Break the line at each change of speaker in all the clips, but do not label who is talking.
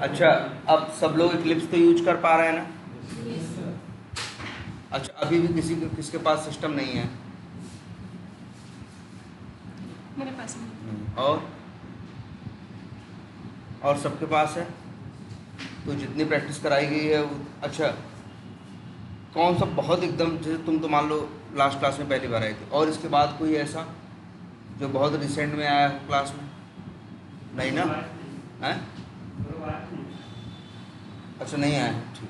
अच्छा, अब सब लोग इक्लिप्स तो यूज कर पा रहे हैं ना? अच्छा, अभी भी किसके पास सिस्टम नहीं है?
मेरे पास नहीं।
और सबके पास है? तो जितनी प्रैक्टिस कराई गई है अच्छा, कौन सा बहुत एकदम, जैसे तुम तो मान लो लास्ट क्लास में पहली बार आए थे, और इसके बाद कोई ऐसा जो बहुत रिसेंट में आया हो क्लास में? नहीं ना? हैं? अच्छा, नहीं आया है, ठीक।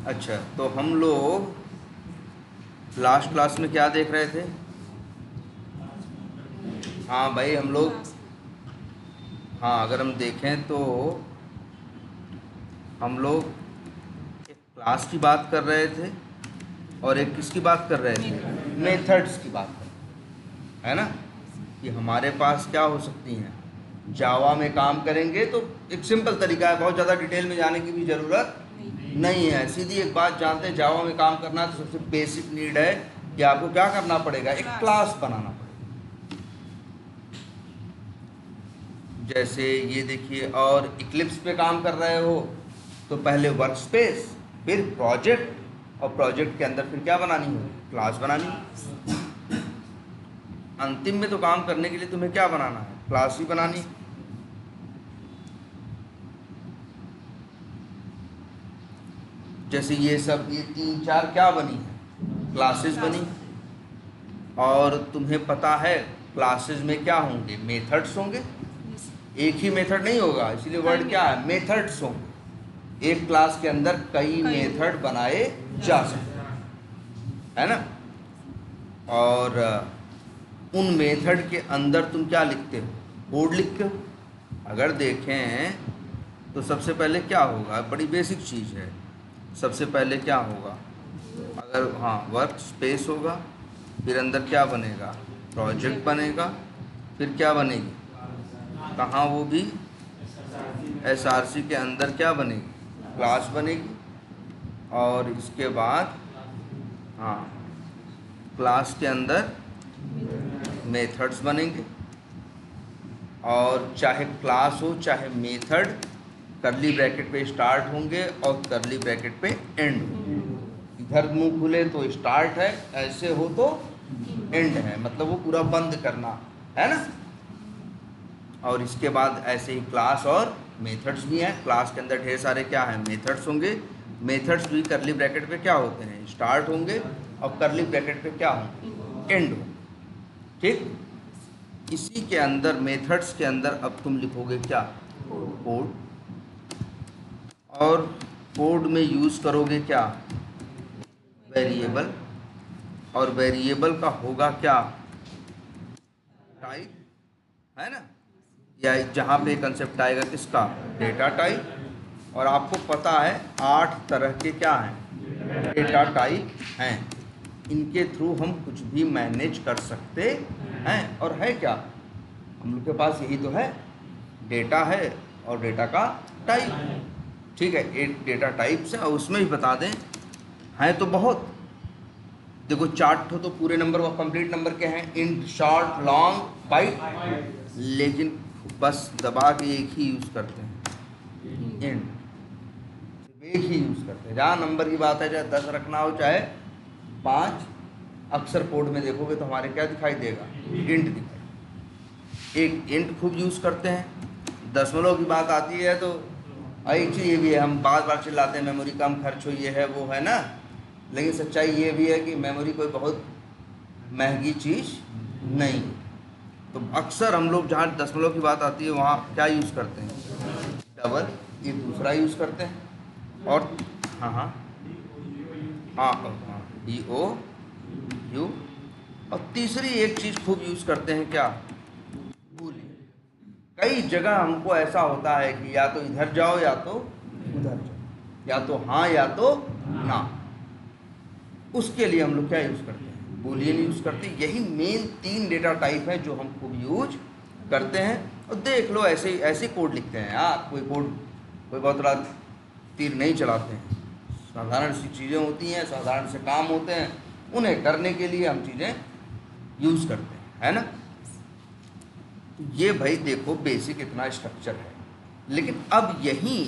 अच्छा, तो हम लोग लास्ट क्लास में क्या देख रहे थे? हाँ भाई, हम लोग, हाँ अगर हम देखें तो हम लोग एक क्लास की बात कर रहे थे और एक किसकी बात कर रहे थे? मेथड्स की बात कर रहे है ना, कि हमारे पास क्या हो सकती हैं। जावा में काम करेंगे तो एक सिंपल तरीका है, बहुत ज़्यादा डिटेल में जाने की भी ज़रूरत नहीं है। सीधी एक बात जानते हैं, जावा में काम करना तो सबसे बेसिक नीड है कि आपको क्या करना पड़ेगा, एक क्लास बनाना पड़ेगा। जैसे ये देखिए, और इक्लिप्स पे काम कर रहे हो तो पहले वर्क स्पेस, फिर प्रोजेक्ट, और प्रोजेक्ट के अंदर फिर क्या बनानी होगी, क्लास बनानी है। अंतिम में तो काम करने के लिए तुम्हें क्या बनाना है, क्लास ही बनानी। जैसे ये सब, ये 3-4 क्या बनी है, क्लासेस बनी। और तुम्हें पता है क्लासेस में क्या होंगे, मेथड्स होंगे। एक ही मेथड नहीं होगा, इसलिए वर्ड क्या है, मेथड्स होंगे। एक क्लास के अंदर कई मेथड बनाए जा सकते हैं, है ना। और उन मेथड के अंदर तुम क्या लिखते हो, कोड लिखते हो। अगर देखें तो सबसे पहले क्या होगा, बड़ी बेसिक चीज़ है। सबसे पहले क्या होगा, अगर हाँ वर्क स्पेस होगा, फिर अंदर क्या बनेगा, प्रोजेक्ट बनेगा, फिर क्या बनेगी, कहाँ वो भी एसआरसी के अंदर क्या बनेगी, क्लास बनेगी। और इसके बाद हाँ क्लास के अंदर मेथड्स बनेंगे। और चाहे क्लास हो चाहे मेथड, करली ब्रैकेट पे स्टार्ट होंगे और करली ब्रैकेट पे एंड होंगे। इधर मुंह खुले तो स्टार्ट है, ऐसे हो तो एंड है, मतलब वो पूरा बंद करना है ना। और इसके बाद ऐसे ही क्लास और मेथड्स भी हैं। क्लास के अंदर ढेर सारे क्या हैं, मेथड्स होंगे। मेथड्स भी करली ब्रैकेट पे क्या होते हैं, स्टार्ट होंगे, और करली ब्रैकेट पे क्या होंगे, एंड होंगे। ठीक, इसी के अंदर मेथड्स के अंदर अब तुम लिखोगे क्या, कोड। और कोड में यूज़ करोगे क्या, वेरिएबल। और वेरिएबल का होगा क्या, टाइप, है ना। या जहाँ पे कंसेप्ट आएगा किसका, डेटा टाइप। और आपको पता है 8 तरह के क्या हैं, डेटा टाइप हैं। इनके थ्रू हम कुछ भी मैनेज कर सकते हैं। और है क्या, हम लोग के पास यही तो है, डेटा है और डेटा का टाइप। ठीक है, एक डेटा टाइप्स है, और उसमें भी बता दें हैं तो बहुत। देखो 4 तो पूरे नंबर व कंप्लीट नंबर के हैं, इंट, शॉर्ट, लॉन्ग, बाइट, लेकिन बस दबा के एक ही यूज़ करते हैं, इंट। सिर्फ एक ही यूज़ करते हैं। जहाँ नंबर की बात है, चाहे 10 रखना हो चाहे 5, अक्सर कोड में देखोगे तो हमारे क्या दिखाई देगा, इंट दिखाई। एक इंट खूब यूज़ करते हैं। दशमलव की बात आती है तो एक चीज़ ये भी है, हम बार बार चिल्लाते हैं मेमोरी कम खर्च हो, ये है वो है ना, लेकिन सच्चाई ये भी है कि मेमोरी कोई बहुत महंगी चीज़ नहीं। तो अक्सर हम लोग जहाँ दशमलव की बात आती है वहाँ क्या यूज़ करते हैं, डबल, ये दूसरा यूज़ करते हैं। और हाँ हाँ हाँ हाँ, DO U। और तीसरी एक चीज़ खूब यूज़ करते हैं क्या, बूलियन। कई जगह हमको ऐसा होता है कि या तो इधर जाओ या तो उधर जाओ, या तो हाँ या तो ना। उसके लिए हम लोग क्या यूज़ करते हैं, बूलियन यूज़ करते हैं। यही मेन 3 डेटा टाइप है जो हम खूब यूज करते हैं। और देख लो ऐसे कोड लिखते हैं यार, कोई बहुत बड़ा तीर नहीं चलाते हैं। साधारण सी चीज़ें होती हैं, साधारण से काम होते हैं, उन्हें करने के लिए हम चीज़ें यूज़ करते हैं, है ना। तो ये भाई देखो बेसिक इतना स्ट्रक्चर है, लेकिन अब यहीं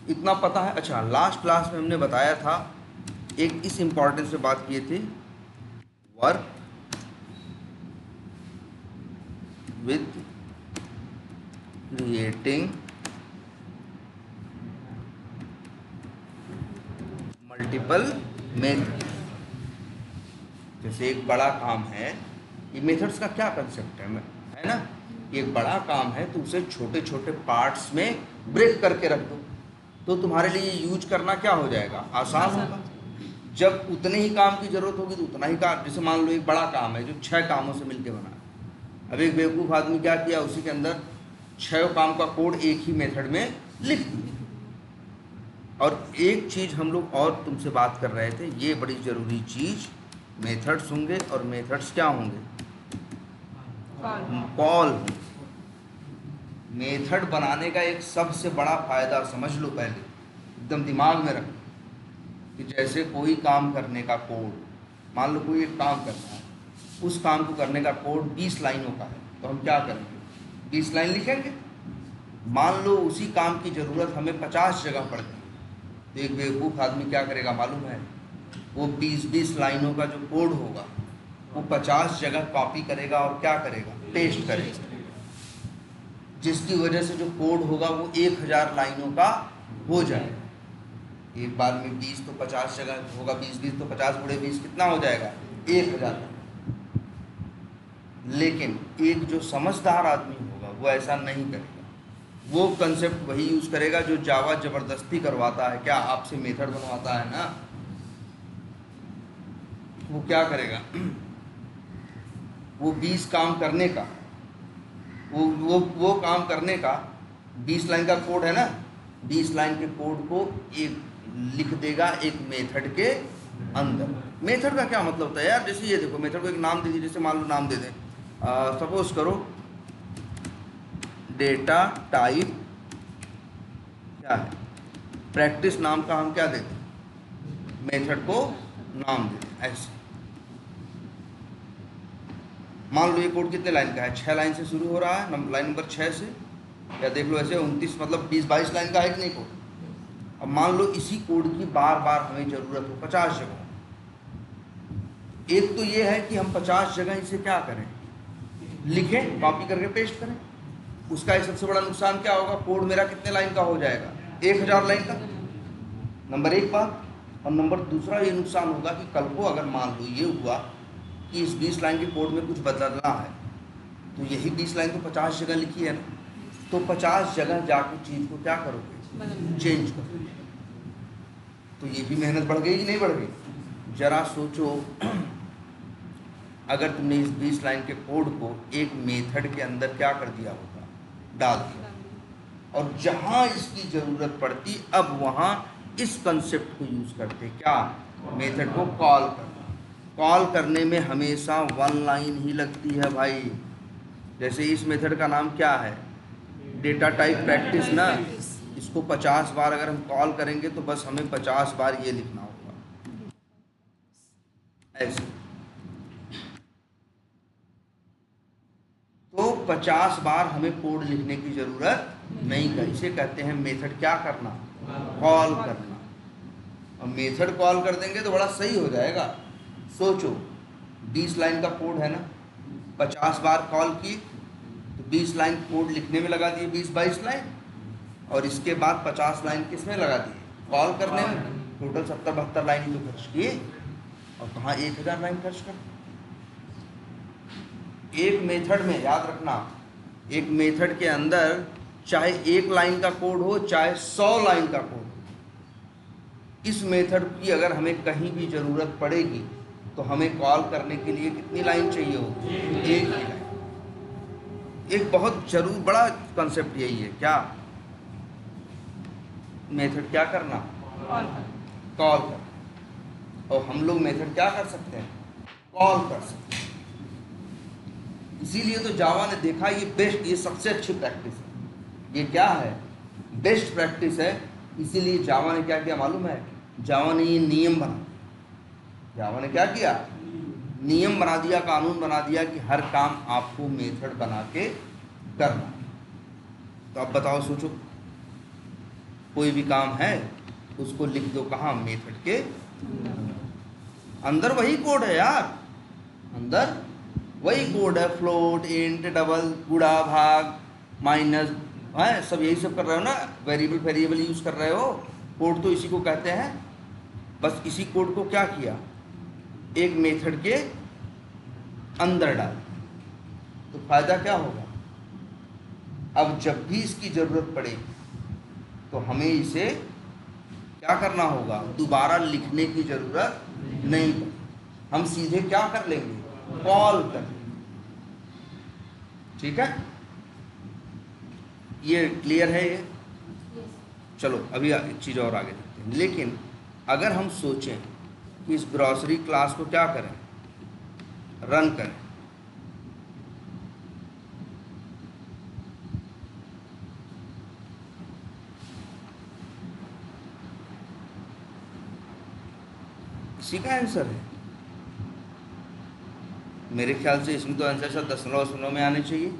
इतना पता है। अच्छा, लास्ट क्लास में हमने बताया था, एक इस इम्पॉर्टेंस से बात किए थे, work with creating multiple method. जैसे एक बड़ा काम है, ये मेथड्स का क्या कंसेप्ट है ना, ये एक बड़ा काम है तो उसे छोटे छोटे पार्ट्स में ब्रेक करके रख दो, तो तुम्हारे लिए यूज करना क्या हो जाएगा, आसान होगा। जब उतने ही काम की जरूरत होगी तो उतना ही काम, जैसे मान लो एक बड़ा काम है जो 6 कामों से मिलकर बना है। अब एक बेवकूफ़ आदमी क्या किया, उसी के अंदर 6 काम का कोड एक ही मेथड में लिख दिया। और एक चीज़ हम लोग और तुमसे बात कर रहे थे, ये बड़ी ज़रूरी चीज़, मेथड्स होंगे और मेथड्स क्या होंगे, कॉल। मेथड बनाने का एक सबसे बड़ा फायदा समझ लो, पहले एकदम दिमाग में रखो कि जैसे कोई काम करने का कोड, मान लो कोई एक काम करना है, उस काम को करने का कोड 20 लाइनों का है, तो हम क्या करेंगे, 20 लाइन लिखेंगे। मान लो उसी काम की ज़रूरत हमें 50 जगह पड़ती है, तो एक बेवकूफ़ आदमी क्या करेगा मालूम है, वो 20-20 लाइनों का जो कोड होगा वो 50 जगह कॉपी करेगा और क्या करेगा, पेस्ट करेगा, जिसकी वजह से जो कोड होगा वो 1000 लाइनों का हो जाएगा। एक बार में 20 तो 50 जगह होगा, 20-20 तो 50 × 20 कितना हो जाएगा, 1000। लेकिन एक जो समझदार आदमी होगा वो ऐसा नहीं करेगा, वो कंसेप्ट वही यूज़ करेगा जो जावा ज़बरदस्ती करवाता है, क्या आपसे मेथड बनवाता है ना। वो क्या करेगा, वो 20 काम करने का, वो काम करने का 20 लाइन का कोड है ना, 20 लाइन के कोड को एक लिख देगा एक मेथड के अंदर। मेथड का क्या मतलब होता है यार, जैसे ये देखो, मेथड को एक नाम दे दीजिए, जैसे मान लो नाम दे दें, सपोज करो डेटा टाइप क्या है, प्रैक्टिस नाम का हम क्या देते हैं, मेथड को नाम देते हैं। ऐसे मान लो ये कोड कितने लाइन का है, 6 लाइन से शुरू हो रहा है, लाइन नंबर 6 से, या देख लो ऐसे 29 मतलब 20-22 लाइन का है कि नहीं कोड। अब मान लो इसी कोड की बार बार हमें ज़रूरत हो 50 जगह, एक तो ये है कि हम 50 जगह इसे क्या करें, लिखें, कॉपी करके पेस्ट करें। उसका एक सबसे बड़ा नुकसान क्या होगा, कोड मेरा कितने लाइन का हो जाएगा, 1000 लाइन का, नंबर 1 बात। और नंबर दूसरा ये नुकसान होगा कि कल को अगर मान लो ये हुआ कि इस 20 लाइन के कोड में कुछ बदलना है, तो यही 20 लाइन तो 50 जगह लिखी है ना, तो 50 जगह जाकर चीज़ को क्या करोगे, चेंज करोगे, तो ये भी मेहनत बढ़ गई कि नहीं बढ़ गई। जरा सोचो, अगर तुमने इस 20 लाइन के कोड को एक मेथड के अंदर क्या कर दिया होगा, डाल दिया, और जहाँ इसकी ज़रूरत पड़ती अब वहाँ इस कंसेप्ट को यूज़ करते, क्या, मेथड को कॉल करना। कॉल करने में हमेशा 1 लाइन ही लगती है भाई। जैसे इस मेथड का नाम क्या है, डेटा टाइप प्रैक्टिस ना, इसको 50 बार अगर हम कॉल करेंगे तो बस हमें 50 बार ये लिखना होगा, ऐसे। तो 50 बार हमें कोड लिखने की ज़रूरत नहीं है, इसे कहते हैं मेथड क्या करना, कॉल करना। और मेथड कॉल कर देंगे तो बड़ा सही हो जाएगा। सोचो 20 लाइन का कोड है ना, 50 बार कॉल किए तो 20 लाइन कोड लिखने में लगा दिए, 20-22 लाइन, और इसके बाद 50 लाइन किस में लगा दिए, कॉल करने में। टोटल 70-72 लाइन ही तो खर्च किए, और कहाँ 1000 लाइन खर्च कर। एक मेथड में याद रखना, एक मेथड के अंदर चाहे 1 लाइन का कोड हो चाहे 100 लाइन का कोड हो, इस मेथड की अगर हमें कहीं भी ज़रूरत पड़ेगी तो हमें कॉल करने के लिए कितनी लाइन चाहिए होगी, 1 ही लाइन। एक बहुत जरूर बड़ा कंसेप्ट यही है, क्या, मेथड क्या करना, कॉल करना। और हम लोग मेथड क्या कर सकते हैं, कॉल कर सकते हैं। इसीलिए तो जावा ने देखा ये बेस्ट, ये सबसे अच्छी प्रैक्टिस है, ये क्या है, बेस्ट प्रैक्टिस है। इसीलिए जावा ने क्या किया मालूम है, जावा ने ये नियम बना, जावा ने क्या किया, नियम बना दिया, कानून बना दिया कि हर काम आपको मेथड बना के करना। तो अब बताओ, सोचो, कोई भी काम है उसको लिख दो कहाँ, मेथड के अंदर। वही कोड है यार, अंदर वही कोड है, फ्लोट, इंट, डबल, गुणा, भाग, माइनस, है सब यही सब कर रहे हो ना, वेरिएबल यूज कर रहे हो, कोड तो इसी को कहते हैं। बस इसी कोड को क्या किया, एक मेथड के अंदर डाल। तो फायदा क्या होगा, अब जब भी इसकी जरूरत पड़े तो हमें इसे क्या करना होगा, दोबारा लिखने की जरूरत नहीं, हम सीधे क्या कर लेंगे, कॉल कर लेंगे। ठीक है, ये क्लियर है ये। चलो अभी एक चीज़ और आगे देखते हैं। लेकिन अगर हम सोचें कि इस ग्रॉसरी क्लास को क्या करें, रन करें, इसी का आंसर है मेरे ख्याल से। इसमें तो आंसर सब दशमलव में आने चाहिए।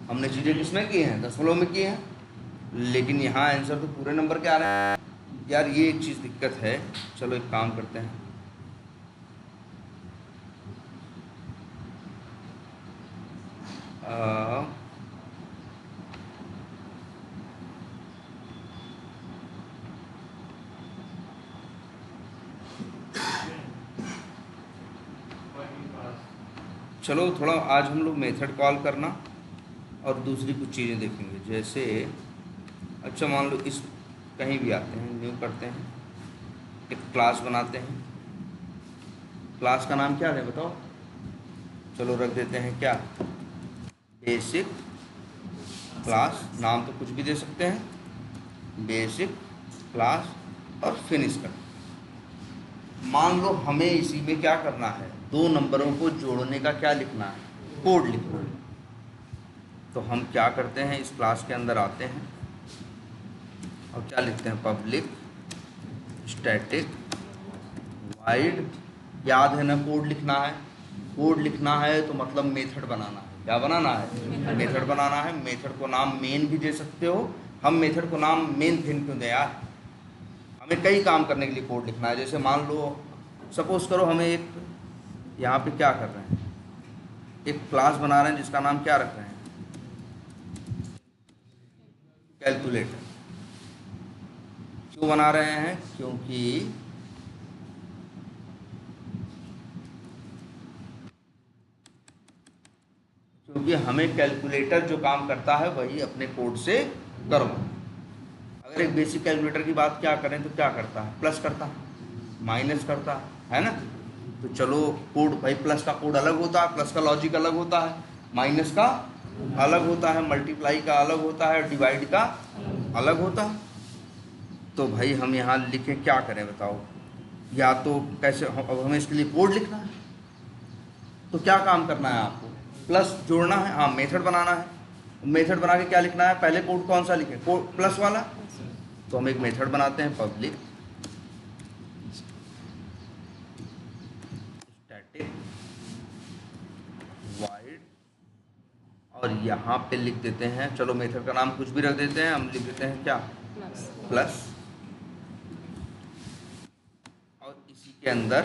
हमने चीज़ें किसमें की हैं, दशमलव में की हैं, लेकिन यहाँ आंसर तो पूरे नंबर के आ रहे हैं यार। ये एक चीज़ दिक्कत है। चलो एक काम करते हैं, चलो थोड़ा आज हम लोग मेथड कॉल करना और दूसरी कुछ चीज़ें देखेंगे। जैसे अच्छा मान लो इस कहीं भी आते हैं, न्यू करते हैं, एक क्लास बनाते हैं। क्लास का नाम क्या है बताओ, चलो रख देते हैं क्या, बेसिक क्लास। नाम तो कुछ भी दे सकते हैं, बेसिक क्लास, और फिनिश कर। मान लो हमें इसी में क्या करना है, दो नंबरों को जोड़ने का क्या लिखना है, कोड लिखना है। तो हम क्या करते हैं, इस क्लास के अंदर आते हैं और क्या लिखते हैं, पब्लिक स्टैटिक वाइड। याद है ना, कोड लिखना है। कोड लिखना है तो मतलब मेथड बनाना है। क्या बनाना है, मेथड बनाना है। मेथड को नाम मेन भी दे सकते हो। हम मेथड को नाम मेन फिन क्यों दें यार, हमें कई काम करने के लिए कोड लिखना है। जैसे मान लो सपोज करो हमें एक यहाँ पे क्या कर रहे हैं, एक क्लास बना रहे हैं जिसका नाम क्या रख रहे हैं, कैलकुलेटर। क्यों बना रहे हैं, क्योंकि हमें कैलकुलेटर जो काम करता है वही अपने कोड से करो। अगर एक बेसिक कैलकुलेटर की बात क्या करें तो क्या करता है, प्लस करता है, माइनस करता है ना। तो चलो कोड भाई, प्लस का कोड अलग होता है, प्लस का लॉजिक अलग होता है, माइनस का अलग होता है, मल्टीप्लाई का अलग होता है, डिवाइड का अलग होता है। तो भाई हम यहाँ लिखें क्या करें बताओ, या तो कैसे, अब हमें इसके लिए कोड लिखना है तो क्या काम करना है आपको, प्लस जोड़ना है, हाँ मेथड बनाना है। मेथड बना के क्या लिखना है, पहले कोड कौन सा लिखें, कोड प्लस वाला। तो हम एक मेथड बनाते हैं, पब्लिक स्टैटिक वाइड, और यहाँ पे लिख देते हैं, चलो मेथड का नाम कुछ भी रख देते हैं, हम लिख देते हैं क्या, प्लस। और इसी के अंदर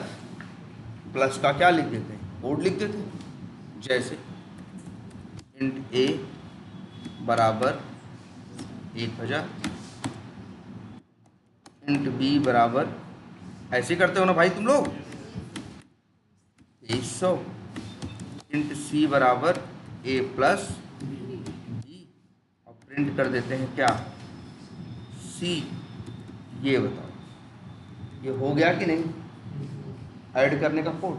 प्लस का क्या लिख देते हैं, कोड लिख देते हैं। जैसे इंट ए बराबर 1000, इंट बी बराबर, ऐसे करते हो ना भाई तुम लोग, 2300, इंट सी बराबर ए प्लस बी, और प्रिंट कर देते हैं क्या, सी। ये बताओ ये हो गया कि नहीं, ऐड करने का कोड।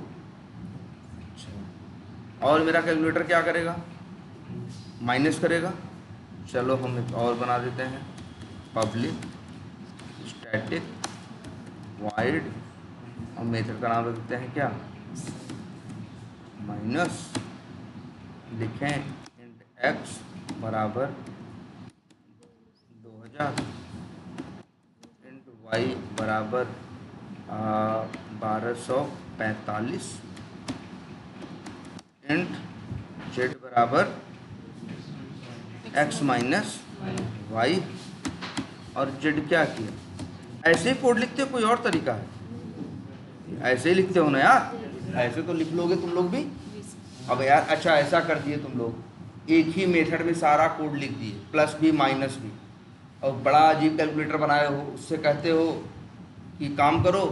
और मेरा कैलकुलेटर क्या करेगा, माइनस करेगा। चलो हम एक और बना देते हैं, पब्लिक स्टैटिक वाइड, और मेथड का नाम रख देते हैं क्या, माइनस, लिखें इंट एक्स बराबर 2000, इंट वाई बराबर 1245 एंड जेड बराबर एक्स माइनस वाई, और जेड क्या किया। ऐसे ही कोड लिखते हो, कोई और तरीका है? ऐसे ही लिखते हो ना यार, ऐसे तो लिख लोगे तुम लोग भी। अब यार अच्छा ऐसा कर दिए तुम लोग, एक ही मेथड में सारा कोड लिख दिए, प्लस भी माइनस भी, और बड़ा अजीब कैलकुलेटर बनाए हो, उससे कहते हो कि काम करो,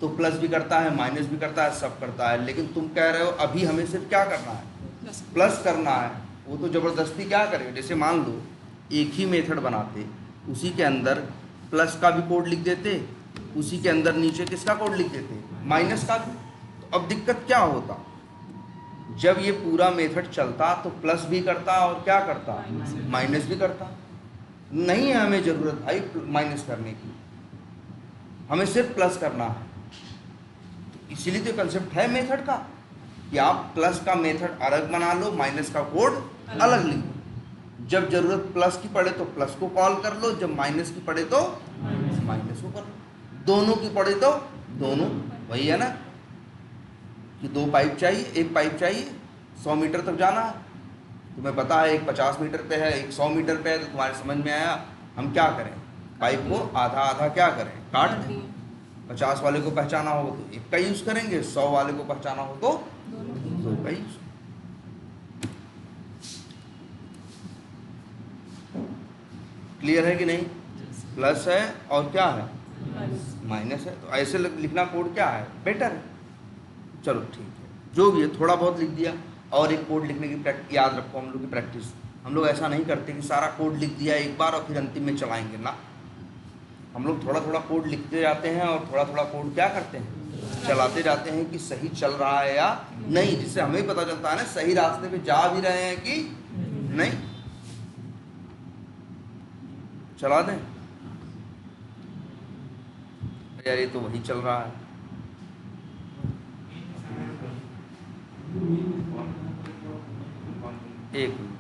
तो प्लस भी करता है माइनस भी करता है सब करता है, लेकिन तुम कह रहे हो अभी हमें सिर्फ क्या करना है, प्लस करना है। वो तो ज़बरदस्ती क्या करें, जैसे मान लो एक ही मेथड बनाते, उसी के अंदर प्लस का भी कोड लिख देते, उसी के अंदर नीचे किसका कोड लिख देते, माइनस का भी। तो अब दिक्कत क्या होता, जब ये पूरा मेथड चलता तो प्लस भी करता और क्या करता, माइनस भी करता। नहीं है हमें ज़रूरत भाई माइनस करने की, हमें सिर्फ प्लस करना है। तो इसीलिए तो कंसेप्ट है मेथड का कि आप प्लस का मेथड अलग बना लो, माइनस का कोड अलग लिख लो। जब ज़रूरत प्लस की पड़े तो प्लस को कॉल कर लो, जब माइनस की पड़े तो माइनस को कर लो, दोनों की पड़े तो दोनों। वही है ना कि दो पाइप चाहिए, एक पाइप चाहिए 100 मीटर तक जाना है, तुम्हें पता है एक 50 मीटर पे है, एक 100 मीटर पे है, तो तुम्हारे समझ में आया हम क्या करें, पाइप को आधा आधा क्या करें, काट दें। 50 वाले को पहचाना हो तो एक का यूज़ करेंगे, 100 वाले को पहचाना हो तो दो का यूज़। क्लियर है कि नहीं? प्लस है और क्या है, माइनस है, तो ऐसे लिखना कोड क्या है, बेटर है। चलो ठीक है, जो भी है थोड़ा बहुत लिख दिया। और एक कोड लिखने की प्रैक्टिस याद रखो, हम लोग की प्रैक्टिस, हम लोग ऐसा नहीं करते कि सारा कोड लिख दिया एक बार और फिर अंतिम में चलाएंगे ना। हम लोग थोड़ा थोड़ा कोड लिखते जाते हैं और थोड़ा थोड़ा कोड क्या करते हैं, चलाते जाते हैं कि सही चल रहा है या नहीं, जिससे हमें पता चलता है ना सही रास्ते पे जा भी रहे हैं कि नहीं। चला दें यार, ये तो वही चल रहा है। एक मिनट,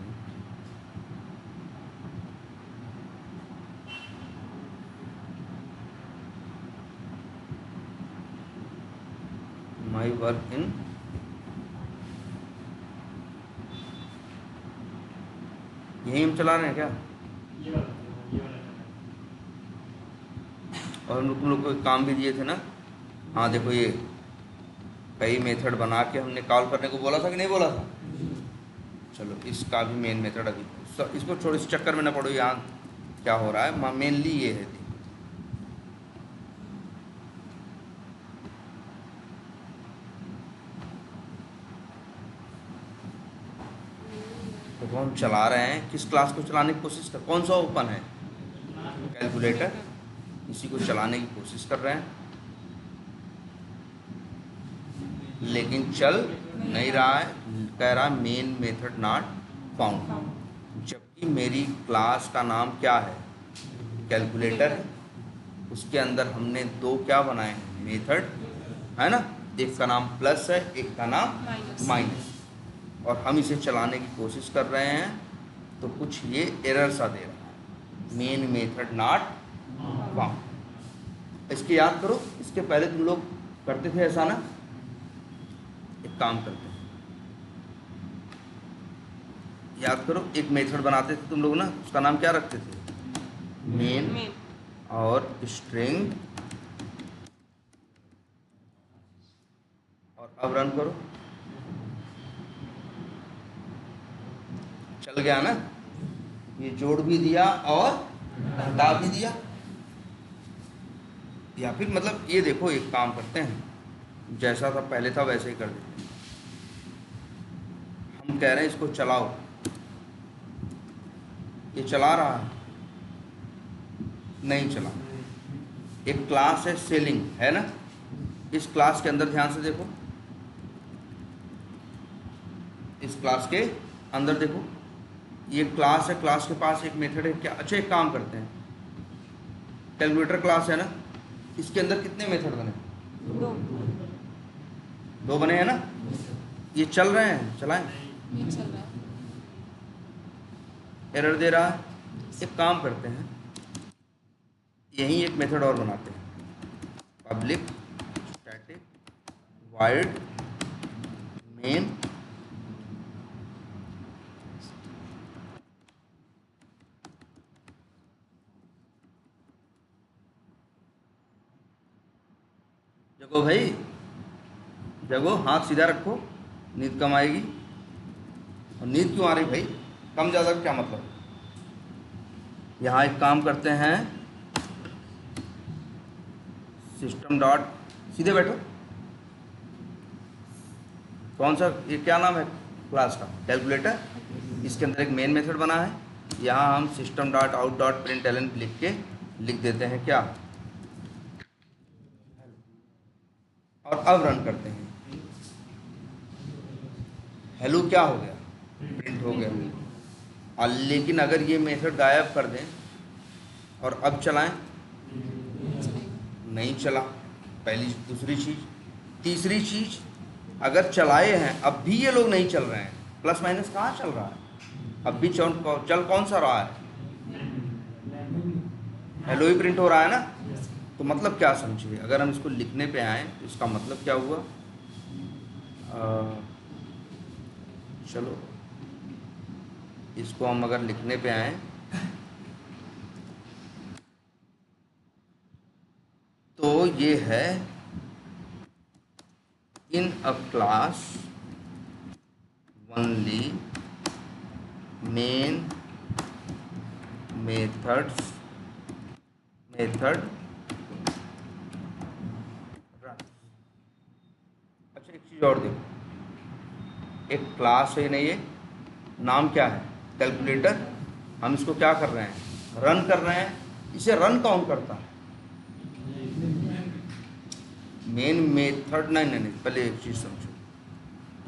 माई वर्क इन यही हम चला रहे हैं क्या, और हम तुम लोग को एक काम भी दिए थे ना। हाँ देखो, ये कई मेथड बना के हमने कॉल करने को बोला था कि नहीं बोला था। चलो इसका भी मेन मेथड अभी इसको छोड़ो, इस चक्कर में ना पड़ो, यहाँ क्या हो रहा है मेनली ये है। तो हम चला रहे हैं, किस क्लास को चलाने की कोशिश कर, कौन सा ओपन है, कैलकुलेटर, इसी को चलाने की कोशिश कर रहे हैं, लेकिन चल नहीं रहा है, कह रहा है मेन मेथड नॉट फाउंड, जबकि मेरी क्लास का नाम क्या है, कैलकुलेटर है। उसके अंदर हमने दो क्या बनाए हैं, मेथड है ना, एक का नाम प्लस है, एक का नाम माइनस, और हम इसे चलाने की कोशिश कर रहे हैं तो कुछ ये एरर सा दे रहा है, मेन मेथड नॉट फाउंड। इसके याद करो, इसके पहले तुम लोग करते थे ऐसा ना, एक काम करते हैं, याद करो, एक मेथड बनाते थे तुम लोग ना, उसका नाम क्या रखते थे, मेन और स्ट्रिंग, और अब रन करो, चल गया ना, ये जोड़ भी दिया और हटा भी दिया। या फिर मतलब ये देखो, एक काम करते हैं, जैसा था पहले था वैसे ही कर देते हैं। हम कह रहे हैं इसको चलाओ, ये चला रहा है, नहीं चला। एक क्लास है सेलिंग, है ना, इस क्लास के अंदर ध्यान से देखो, इस क्लास के अंदर देखो, ये क्लास है, क्लास के पास एक मेथड है क्या। अच्छा एक काम करते हैं, कैलकुलेटर क्लास है ना, इसके अंदर कितने मेथड बने, दो बने हैं ना, ये चल रहे हैं, चलाएं,
ये चल रहा है,
एरर दे रहा है। एक काम करते हैं, यही एक मेथड और बनाते हैं, पब्लिक स्टैटिक वाइड मेन जगो भाई, जगो, हाथ सीधा रखो, नींद कम आएगी। और नींद क्यों आ रही भाई, कम ज़्यादा क्या मतलब। यहाँ एक काम करते हैं, सिस्टम डॉट, सीधे बैठो, कौन सा, ये क्या नाम है क्लास का, कैलकुलेटर। इसके अंदर एक मेन मेथड बना है, यहाँ हम system dot out dot println लिख के लिख देते हैं क्या, और अब रन करते हैं। हेलो क्या हो गया, प्रिंट हो गया। और लेकिन अगर ये मेथड गायब कर दें और अब चलाएं, नहीं चला, पहली। दूसरी चीज़, तीसरी चीज़, अगर चलाए हैं अब भी ये लोग नहीं चल रहे हैं, प्लस माइनस कहाँ चल रहा है, अब भी चल कौन सा रहा है, हेलो ही प्रिंट हो रहा है ना। तो मतलब क्या समझिए, अगर हम इसको लिखने पे आए तो इसका मतलब क्या हुआ, चलो इसको हम अगर लिखने पे आए तो ये है, in a class only main method run. अच्छा एक चीज़ और देखो, एक क्लास है नहीं, ये नाम क्या है, कैलकुलेटर। हम इसको क्या कर रहे हैं, रन कर रहे हैं। इसे रन कौन करता है, मेन मेथड। नहीं नहीं नहीं, पहले एक चीज़ समझो,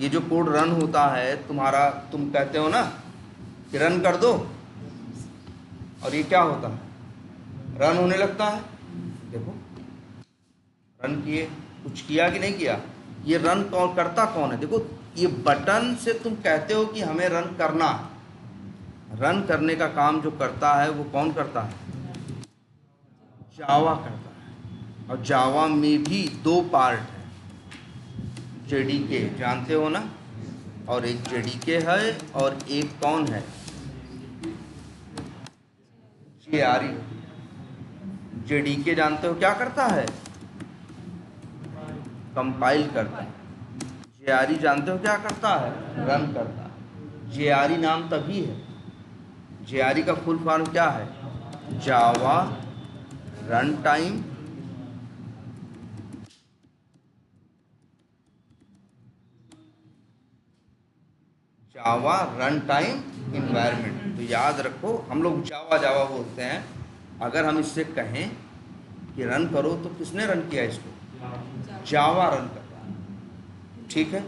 ये जो कोड रन होता है तुम्हारा, तुम कहते हो ना कि रन कर दो, और ये क्या होता है, रन होने लगता है। देखो रन किए, कुछ किया कि नहीं किया, ये रन कौन करता, कौन है, देखो ये बटन से तुम कहते हो कि हमें रन करना है। रन करने का काम जो करता है वो कौन करता है, जावा करता है। और जावा में भी दो पार्ट है, जेडीके जानते हो ना, और एक जेडीके है और एक कौन है, जेआरई। जेडीके जानते हो क्या करता है, कंपाइल करता है। जेआरई जानते हो क्या करता है, रन करता है। जेआरई नाम तभी है, जेआरई का फुल फॉर्म क्या है, जावा रन टाइम जावा रन टाइम इन्वायरमेंट। तो याद रखो, हम लोग जावा जावा बोलते हैं, अगर हम इससे कहें कि रन करो तो किसने रन किया इसको, जावा रन कर रहा है, ठीक है।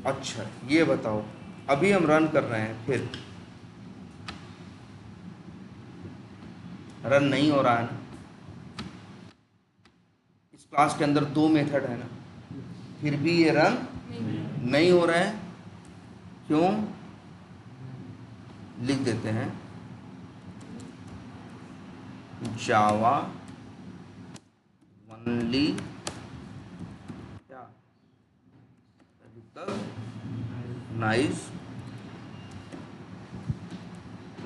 अच्छा ये बताओ, अभी हम रन कर रहे हैं, फिर रन नहीं हो रहा है ना, इस क्लास के अंदर दो मेथड है ना, फिर भी ये रन नहीं हो रहे हैं, क्यों, लिख देते हैं जावा ओनली क्या,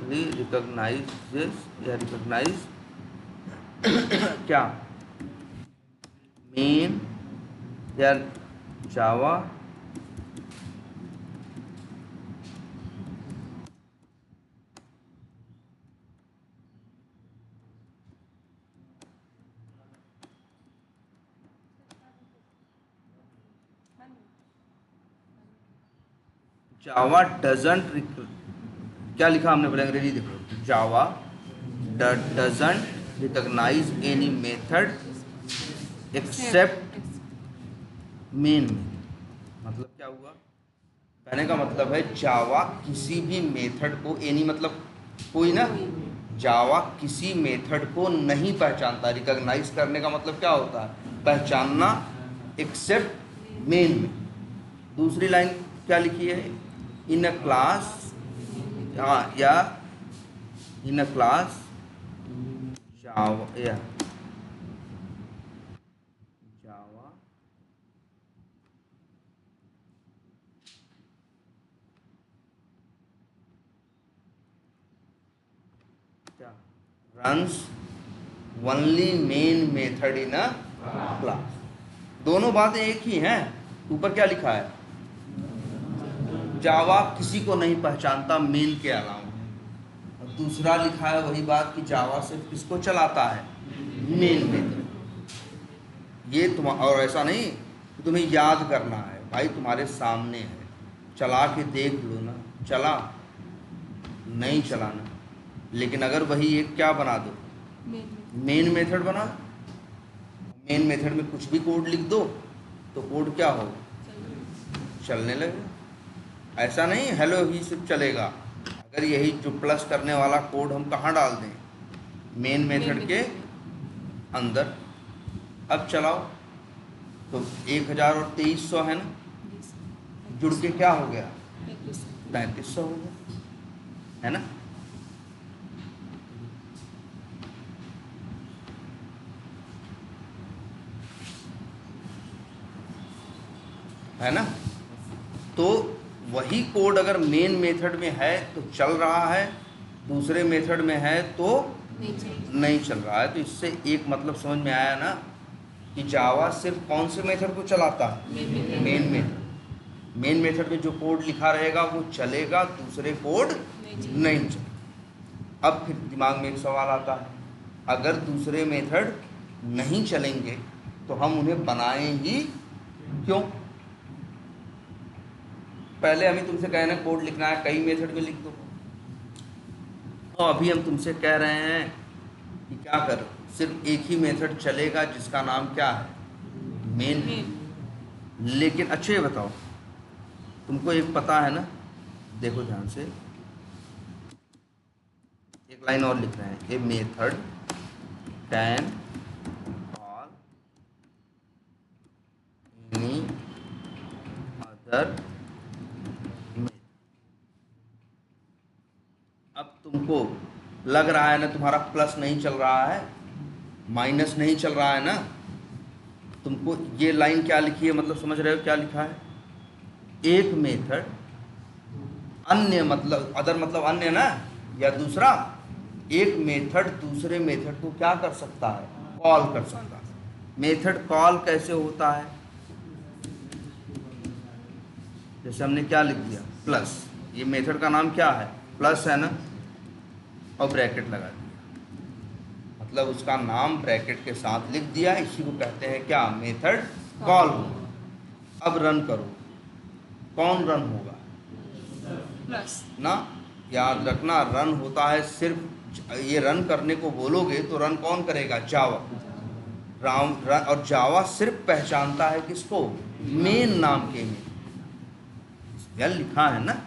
रिकॉग्नाइज क्या, मेन या जावा जावा डजंट, क्या लिखा हमने पहले अंग्रेजी देखो, Java doesn't recognise any method except main. मतलब क्या हुआ, कहने का मतलब है जावा किसी भी मेथड को, एनी मतलब कोई ना, जावा किसी मेथड को नहीं पहचानता। रिकॉग्नाइज करने का मतलब क्या होता है, पहचानना, एक्सेप्ट मेन में। दूसरी लाइन क्या लिखी है, इन अ क्लास, या इन अ क्लास जावा या जावा क्या runs only main method in a class. दोनों बातें एक ही हैं। ऊपर क्या लिखा है? जावा किसी को नहीं पहचानता मेन के अलावा, और दूसरा लिखा है वही बात कि जावा सिर्फ किसको चलाता है? Main method. ये तुम और ऐसा नहीं कि तुम्हें याद करना है, भाई तुम्हारे सामने है, चला के देख लो ना। चला नहीं चलाना, लेकिन अगर वही एक क्या बना दो, मेन मेथड बना, मेन मेथड में कुछ भी कोड लिख दो तो कोड क्या होगा? चलने लगेगा। ऐसा नहीं हेलो ही सिर्फ चलेगा। अगर यही जो प्लस करने वाला कोड हम कहाँ डाल दें? मेन मेथड के अंदर। अब चलाओ तो 1000 और 2300 है ना, जुड़ के क्या हो गया? 3500 हो गया, है ना। है ना। तो वही कोड अगर मेन मेथड में है तो चल रहा है, दूसरे मेथड में है तो नहीं चल रहा है। तो इससे एक मतलब समझ में आया ना कि जावा सिर्फ कौन से मेथड को चलाता है? Main method. मेन मेथड में जो कोड लिखा रहेगा वो चलेगा, दूसरे कोड नहीं चलेगा। अब फिर दिमाग में एक सवाल आता है, अगर दूसरे मेथड नहीं चलेंगे तो हम उन्हें बनाएं ही क्यों? पहले हमें तुमसे कहना कोड लिखना है, कई मेथड में लिख दो। और अभी हम तुमसे कह रहे हैं कि क्या कर, सिर्फ एक ही मेथड चलेगा जिसका नाम क्या है? मेन। लेकिन अच्छे बताओ, तुमको एक पता है ना, देखो ध्यान से, एक लाइन और लिख रहे हैं, ए method can call any other. अब तुमको लग रहा है ना तुम्हारा प्लस नहीं चल रहा है, माइनस नहीं चल रहा है ना। तुमको ये लाइन क्या लिखी है, मतलब समझ रहे हो क्या लिखा है? एक मेथड अन्य, मतलब अदर मतलब अन्य ना, या दूसरा, एक मेथड दूसरे मेथड को क्या कर सकता है? कॉल कर सकता है। मेथड कॉल कैसे होता है? जैसे हमने क्या लिख दिया? प्लस। ये मेथड का नाम क्या है? प्लस है ना, और ब्रैकेट लगा दिया, मतलब उसका नाम ब्रैकेट के साथ लिख दिया। इसी को कहते हैं क्या? Method call. अब रन करो, कौन रन होगा?
प्लस
ना, याद रखना, रन होता है सिर्फ, ये रन करने को बोलोगे तो रन कौन करेगा? जावा। रन, और जावा सिर्फ पहचानता है किसको? मेन नाम के में। यह लिखा है ना,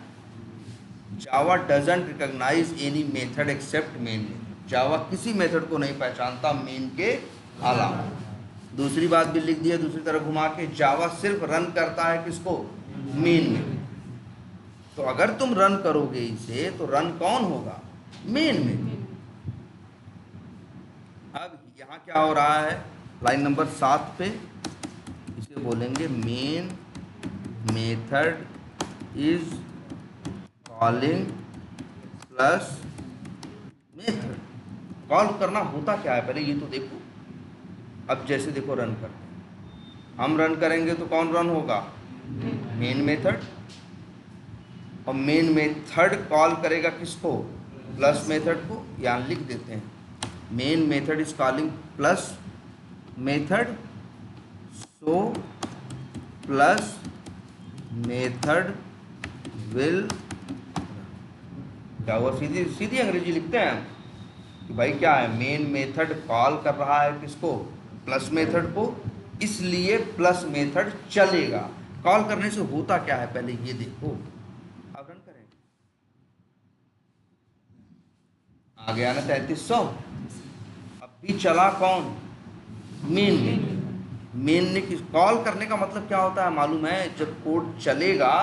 Java doesn't recognise any method except main. Java किसी मेथड को नहीं पहचानता मेन के अलावा। दूसरी बात भी लिख दी है दूसरी तरफ घुमा के, जावा सिर्फ रन करता है किसको? मेन में। तो अगर तुम रन करोगे इसे तो रन कौन होगा? मेन में। अब यहाँ क्या हो रहा है? लाइन नंबर 7 पे इसे बोलेंगे main method is calling plus method. Call करना होता क्या है पहले ये तो देखो। अब जैसे देखो रन करते हैं, हम रन करेंगे तो कौन रन होगा? Main method. और मेन मेथड कॉल करेगा किसको? प्लस मेथड को। यहाँ लिख देते हैं main method is calling plus method, so plus method will. क्या हुआ? सीधी सीधी अंग्रेजी लिखते हैं कि भाई क्या है, मेन मेथड कॉल कर रहा है किसको? प्लस मेथड को, इसलिए प्लस मेथड चलेगा। कॉल करने से होता क्या है पहले ये देखो। अब रन करें, आ गया ना 3300। अब भी चला कौन? मेन ने। मेन ने किस कॉल करने का मतलब क्या होता है मालूम है? जब कोड चलेगा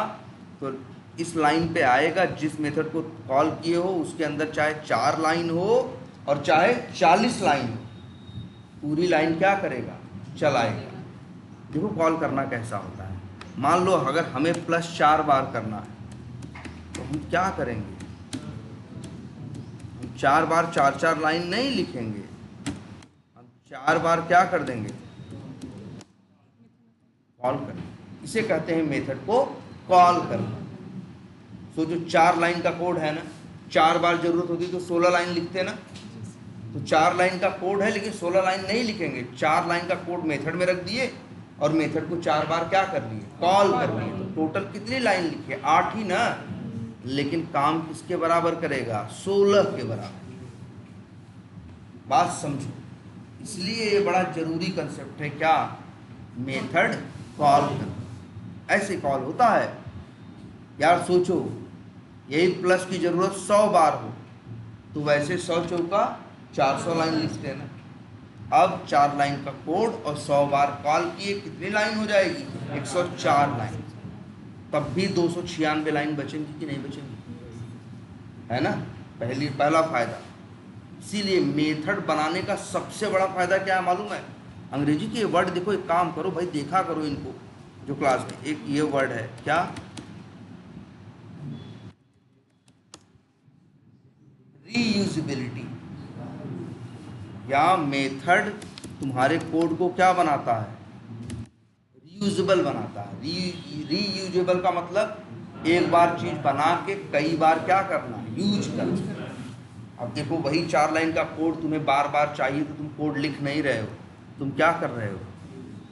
तो इस लाइन पे आएगा, जिस मेथड को कॉल किए हो उसके अंदर चाहे 4 लाइन हो और चाहे 40 लाइन हो, पूरी लाइन क्या करेगा, चलाएगा। देखो कॉल करना कैसा होता है। मान लो अगर हमें +4 बार करना है तो हम क्या करेंगे, हम 4 बार 4 लाइन नहीं लिखेंगे, हम 4 बार क्या कर देंगे, कॉल कर। इसे कहते हैं मेथड को कॉल करना। तो जो 4 लाइन का कोड है ना, 4 बार जरूरत होती तो 16 लाइन लिखते ना। तो 4 लाइन का कोड है लेकिन 16 लाइन नहीं लिखेंगे, 4 लाइन का कोड मेथड में रख दिए और मेथड को 4 बार क्या कर लिए, कॉल कर लिए। तो टोटल कितनी लाइन लिखी, 8 ही ना, लेकिन काम किसके बराबर करेगा, 16 के बराबर। बात समझो, इसलिए ये बड़ा जरूरी कंसेप्ट है, क्या, मेथड कॉल करना। ऐसे कॉल होता है यार। सोचो यही प्लस की जरूरत 100 बार हो तो वैसे 100 चौका 400 लाइन लिखते हैं ना। अब 4 लाइन का कोड और 100 बार कॉल किए, कितनी लाइन हो जाएगी, 104 लाइन। तब भी 296 लाइन बचेंगी कि नहीं बचेंगी, है ना। पहला फायदा। इसीलिए मेथड बनाने का सबसे बड़ा फायदा क्या है मालूम है, अंग्रेजी के वर्ड देखो, एक काम करो भाई, देखा करो इनको जो क्लास में। एक ये वर्ड है क्या, रीयूजेबिलिटी, या मेथड तुम्हारे कोड को क्या बनाता है, रीयूजेबल बनाता है। रीयूजेबल का मतलब एक बार चीज बना के कई बार क्या करना, यूज करना। अब देखो वही 4 लाइन का कोड तुम्हें बार बार चाहिए तो तुम कोड लिख नहीं रहे हो, तुम क्या कर रहे हो,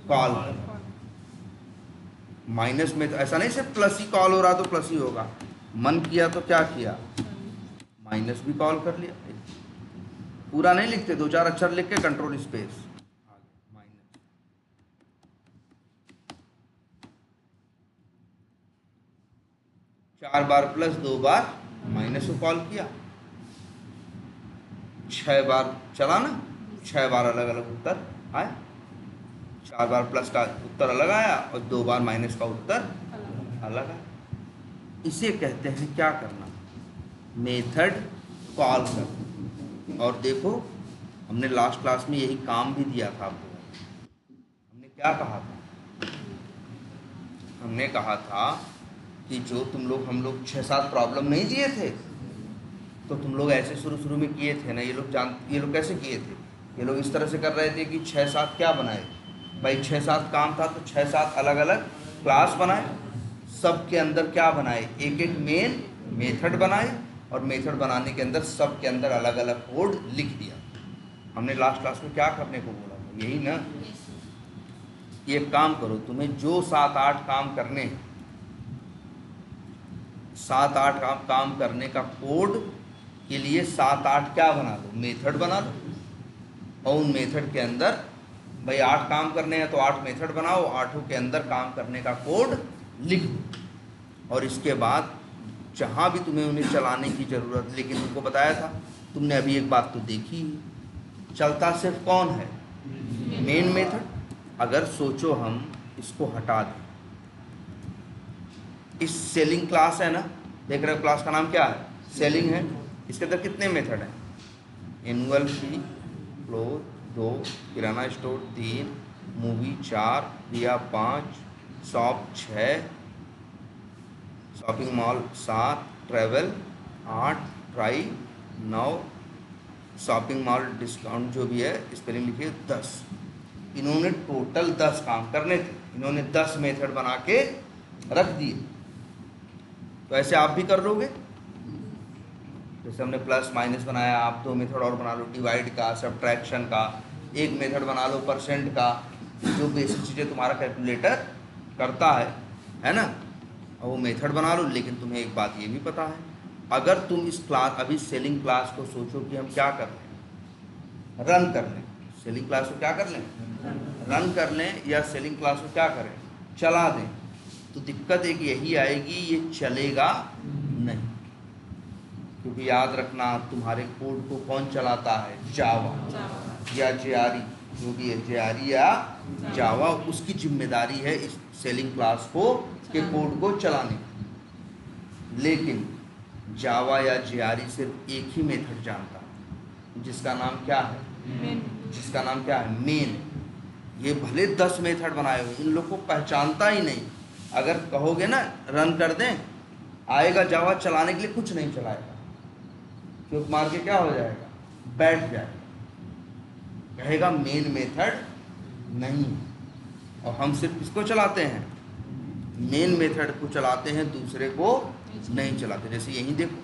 कॉल कर रहे हो। माइनस में तो ऐसा नहीं सिर्फ प्लस ही कॉल हो रहा तो प्लस ही होगा, मन किया तो क्या किया, माइनस भी कॉल कर लिया। पूरा नहीं लिखते, 2-4 अक्षर लिख के कंट्रोल स्पेस माइनस। 4 बार प्लस 2 बार माइनस को कॉल किया, 6 बार चला ना, 6 बार अलग अलग उत्तर आए। 4 बार प्लस का उत्तर अलग आया और 2 बार माइनस का उत्तर अलग आया। इसे कहते हैं क्या करना, मेथड कॉल करना। और देखो हमने लास्ट क्लास में यही काम भी दिया था आपको। हमने क्या कहा था, हमने कहा था कि जो हम लोग 6-7 प्रॉब्लम नहीं दिए थे तो तुम लोग ऐसे शुरू में किए थे ना। ये लोग कैसे किए थे, ये लोग इस तरह से कर रहे थे कि 6-7 क्या बनाए भाई, 6-7 काम था तो 6-7 अलग अलग क्लास बनाए, सब के अंदर क्या बनाए, एक एक मेन मेथड बनाए, और मेथड बनाने के अंदर सब के अंदर अलग अलग कोड लिख दिया। हमने लास्ट क्लास में क्या करने को बोला था, यही ना। ये काम करो, तुम्हें जो 7-8 काम करने, 7-8 काम करने का कोड के लिए 7-8 क्या बना लो, मेथड बना लो। और उन मेथड के अंदर भाई 8 काम करने हैं तो 8 मेथड बनाओ, 8 के अंदर काम करने का कोड लिख दो। और इसके बाद जहाँ भी तुम्हें उन्हें चलाने की ज़रूरत, लेकिन तुमको बताया था, तुमने अभी एक बात तो देखी, चलता सिर्फ कौन है, मेन मेथड। अगर सोचो हम इसको हटा दें, इस सेलिंग क्लास है ना, देख रहे हो क्लास का नाम क्या है, सेलिंग है। इसके अंदर कितने मेथड हैं, एनुअल फी, फ्लोर 2, किराना स्टोर 3, मूवी 4, रिया 5, shop 6, shopping mall 7, travel 8, try 9, shopping mall discount जो भी है स्पेलिंग लिखिए 10। इन्होंने टोटल 10 काम करने थे, इन्होंने 10 मेथड बना के रख दिए। तो ऐसे आप भी कर लोगे, जैसे हमने प्लस माइनस बनाया, आप 2 मेथड और बना लो, डिवाइड का, सब्ट्रैक्शन का, एक मेथड बना लो परसेंट का, जो बेसिक चीज़ें तुम्हारा कैलकुलेटर करता है ना, और वो मेथड बना लो। लेकिन तुम्हें एक बात ये भी पता है, अगर तुम इस क्लास, अभी सेलिंग क्लास को सोचो कि हम क्या कर लें, रन कर लें, सेलिंग क्लास को क्या कर लें, रन कर लें, या सेलिंग क्लास को क्या करें, चला दें, तो दिक्कत एक यही आएगी, ये चलेगा नहीं। क्योंकि याद रखना, तुम्हारे कोड को कौन चलाता है, जावा या जेआरई, जो भी है जेआरई या जावा, उसकी जिम्मेदारी है इस सेलिंग क्लास को के कोड को चलाने की। लेकिन जावा या जेआरई सिर्फ एक ही मेथड जानता है, जिसका नाम क्या है,
मेन।
जिसका नाम क्या है, मेन। ये भले 10 मेथड बनाए हुए, इन लोग को पहचानता ही नहीं। अगर कहोगे ना रन कर दें, आएगा जावा चलाने के लिए, कुछ नहीं चलाएगा, क्योंकि मार के क्या हो जाएगा, बैठ जाएगा, कहेगा मेन मेथड नहीं। और हम सिर्फ किसको चलाते हैं, मेन मेथड को चलाते हैं, दूसरे को नहीं चलाते। जैसे यही देखो,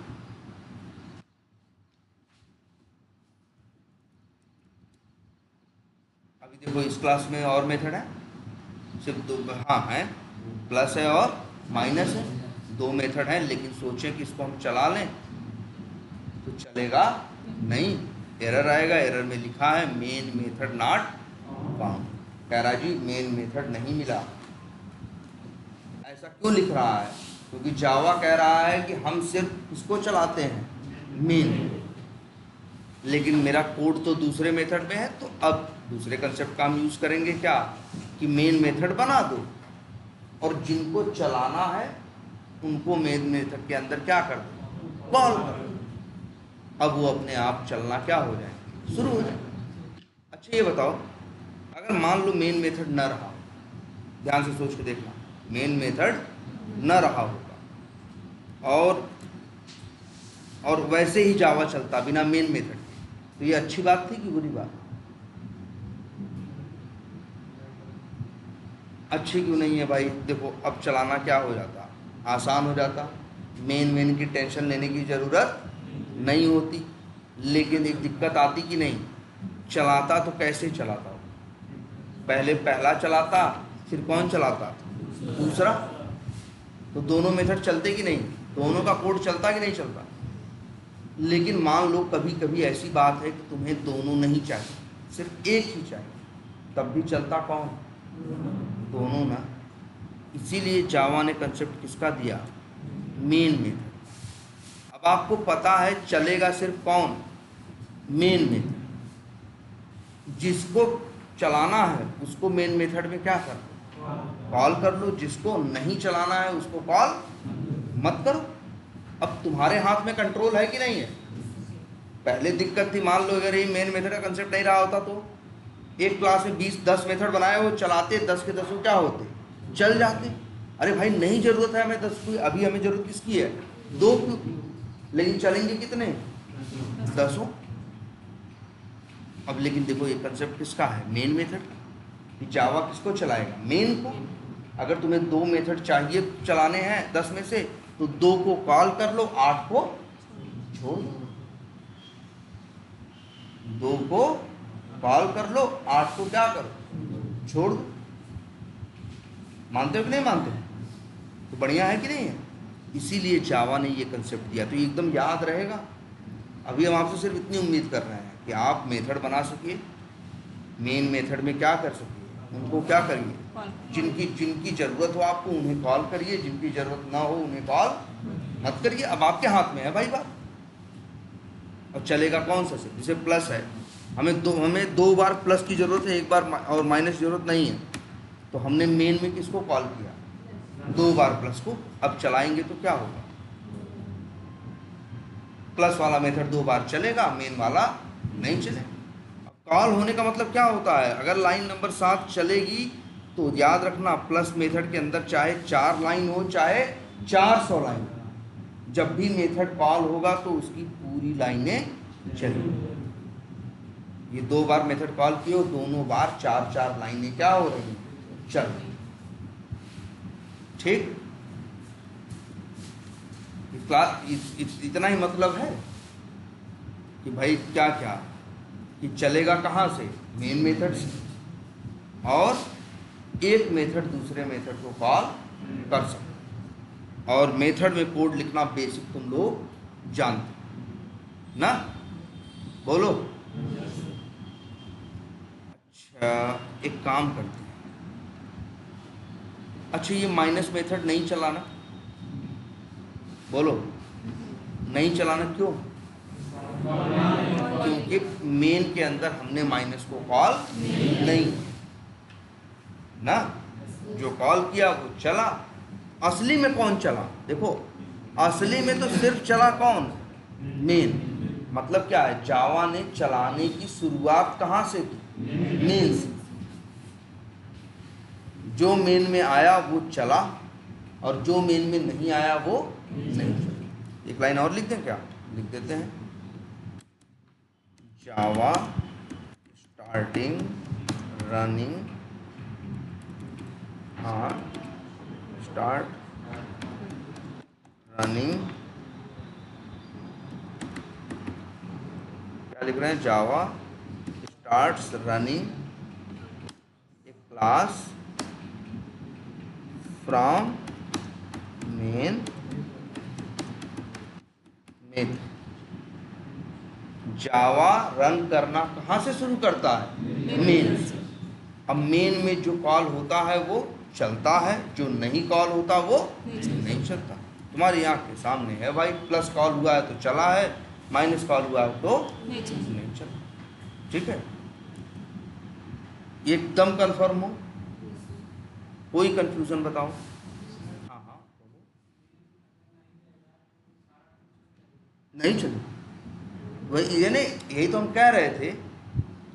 अभी देखो इस क्लास में और मेथड है, सिर्फ दो, हाँ है, प्लस है और माइनस है, 2 मेथड हैं। लेकिन सोचें कि इसको हम चला लें तो चलेगा नहीं, एरर आएगा। एरर में लिखा है मेन मेथड नॉट फाउंड, कह रहा जी मेन मेथड नहीं मिला। ऐसा क्यों लिख रहा है, क्योंकि जावा कह रहा है कि हम सिर्फ इसको चलाते हैं, मेन। लेकिन मेरा कोड तो दूसरे मेथड में है, तो अब दूसरे कंसेप्ट का हम यूज़ करेंगे क्या, कि मेन मेथड बना दो और जिनको चलाना है उनको मेन मेथड के अंदर क्या कर दो, कॉल कर दो। अब वो अपने आप चलना क्या हो जाए, शुरू हो जाए। अच्छा ये बताओ, अगर मान लो मेन मेथड न रहा, ध्यान से सोच के देखना, मेन मेथड न रहा होगा और वैसे ही जावा चलता बिना मेन मेथड के, तो ये अच्छी बात थी कि बुरी बात? अच्छी क्यों नहीं है भाई? देखो अब चलाना क्या हो जाता, आसान हो जाता, मेन की टेंशन लेने की ज़रूरत नहीं होती। लेकिन एक दिक्कत आती कि नहीं, चलाता तो कैसे चलाता हो, पहले पहला चलाता, फिर कौन चलाता, दूसरा। तो दोनों मेथड चलते कि नहीं, दोनों का कोड चलता कि नहीं चलता। लेकिन मान लो कभी कभी ऐसी बात है कि तुम्हें दोनों नहीं चाहिए, सिर्फ एक ही चाहिए, तब भी चलता कौन, दोनों ना। इसीलिए जावा ने कंसेप्ट किसका दिया, मेन मेथड। अब आपको पता है चलेगा सिर्फ कौन, मेन मेथड। जिसको चलाना है उसको मेन मेथड में क्या कर, कॉल कर लो, जिसको नहीं चलाना है उसको कॉल मत करो। अब तुम्हारे हाथ में कंट्रोल है कि नहीं है। पहले दिक्कत थी, मान लो अगर ये मेन मेथड का कंसेप्ट नहीं रहा होता तो एक क्लास में 20-10 मेथड बनाए हो, चलाते 10 के 10 क्या होते, चल जाते। अरे भाई नहीं ज़रूरत है हमें 10 की, अभी हमें ज़रूरत किसकी है, 2 की, लेकिन चलेंगे कितने, 10। अब लेकिन देखो ये कंसेप्ट किसका है, मेन मेथड। जावा किसको चलाएगा, मेन को। अगर तुम्हें 2 मेथड चाहिए चलाने हैं 10 में से, तो 2 को कॉल कर लो, 8 को छोड़ दो। 2 को कॉल कर लो, 8 को क्या करो, छोड़ दो। मानते हो कि नहीं मानते, तो बढ़िया है कि नहीं है। इसीलिए जावा ने ये कंसेप्ट दिया, तो ये एकदम याद रहेगा। अभी हम आपसे सिर्फ इतनी उम्मीद कर रहे हैं कि आप मेथड बना सकिए, मेन मेथड में क्या कर सकिए, उनको क्या करिए, जिनकी ज़रूरत हो आपको उन्हें कॉल करिए, जिनकी ज़रूरत ना हो उन्हें कॉल मत करिए। अब आपके हाथ में है भाई बात। और चलेगा कौन सा से, जैसे प्लस है, हमें 2 बार प्लस की ज़रूरत है, 1 बार और माइनस की ज़रूरत नहीं है, तो हमने मेन में किसको कॉल किया, 2 बार प्लस को। अब चलाएंगे तो क्या होगा, प्लस वाला मेथड 2 बार चलेगा, मेन वाला नहीं चलेगा। कॉल होने का मतलब क्या होता है, अगर लाइन नंबर 7 चलेगी तो याद रखना प्लस मेथड के अंदर चाहे 4 लाइन हो चाहे 400 लाइन हो, जब भी मेथड कॉल होगा तो उसकी पूरी लाइनें चलेंगी। ये 2 बार मेथड कॉल किए, दोनों बार 4-4 लाइनें क्या हो रही, चल रही। ठीक, इतना ही मतलब है कि भाई क्या क्या कि चलेगा कहाँ से, मेन मेथड से, और एक मेथड दूसरे मेथड को कॉल कर सकते। और मेथड में कोड लिखना बेसिक तुम लोग जानते ना, बोलो। अच्छा एक काम करते हैं, अच्छा ये माइनस मेथड नहीं चलाना, बोलो नहीं चलाना क्यों, क्योंकि मेन के अंदर हमने माइनस को कॉल नहीं ना, जो कॉल किया वो चला। असली में कौन चला, देखो असली में तो सिर्फ चला कौन, मेन। मतलब क्या है, जावा ने चलाने की शुरुआत कहाँ से की, मेन से। जो मेन में आया वो चला और जो मेन में नहीं आया वो नहीं चला। एक लाइन और लिख दें क्या, लिख देते हैं, Java starting running start running, क्या लिख रहे हैं, Java starts running a class from main method. Java run करना कहाँ से शुरू करता है, मेन से। अब मेन में जो कॉल होता है वो चलता है, जो नहीं कॉल होता वो नहीं चलता। तुम्हारी आँख के सामने है भाई, प्लस कॉल हुआ है तो चला है, माइनस कॉल हुआ है तो नहीं चला। ठीक है, एकदम कंफर्म हो, कोई कंफ्यूजन बताओ। हाँ हाँ, नहीं चले वही, ये नहीं, यही तो हम कह रहे थे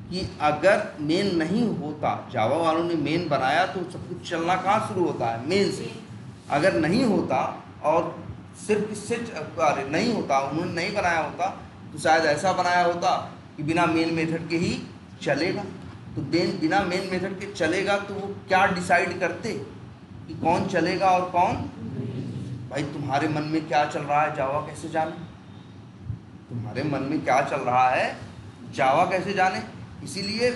कि अगर मेन नहीं होता, जावा वालों ने मेन बनाया तो सब कुछ चलना कहाँ शुरू होता है, मेन से। अगर नहीं होता और सिर्फ इससे अरे नहीं होता, उन्होंने नहीं बनाया होता तो शायद ऐसा बनाया होता कि बिना मेन मेथड के ही चलेगा। तो बिना मेन मेथड के चलेगा तो वो क्या डिसाइड करते कि कौन चलेगा और कौन। भाई तुम्हारे मन में क्या चल रहा है जावा कैसे जाने, तुम्हारे मन में क्या चल रहा है जावा कैसे जाने। इसीलिए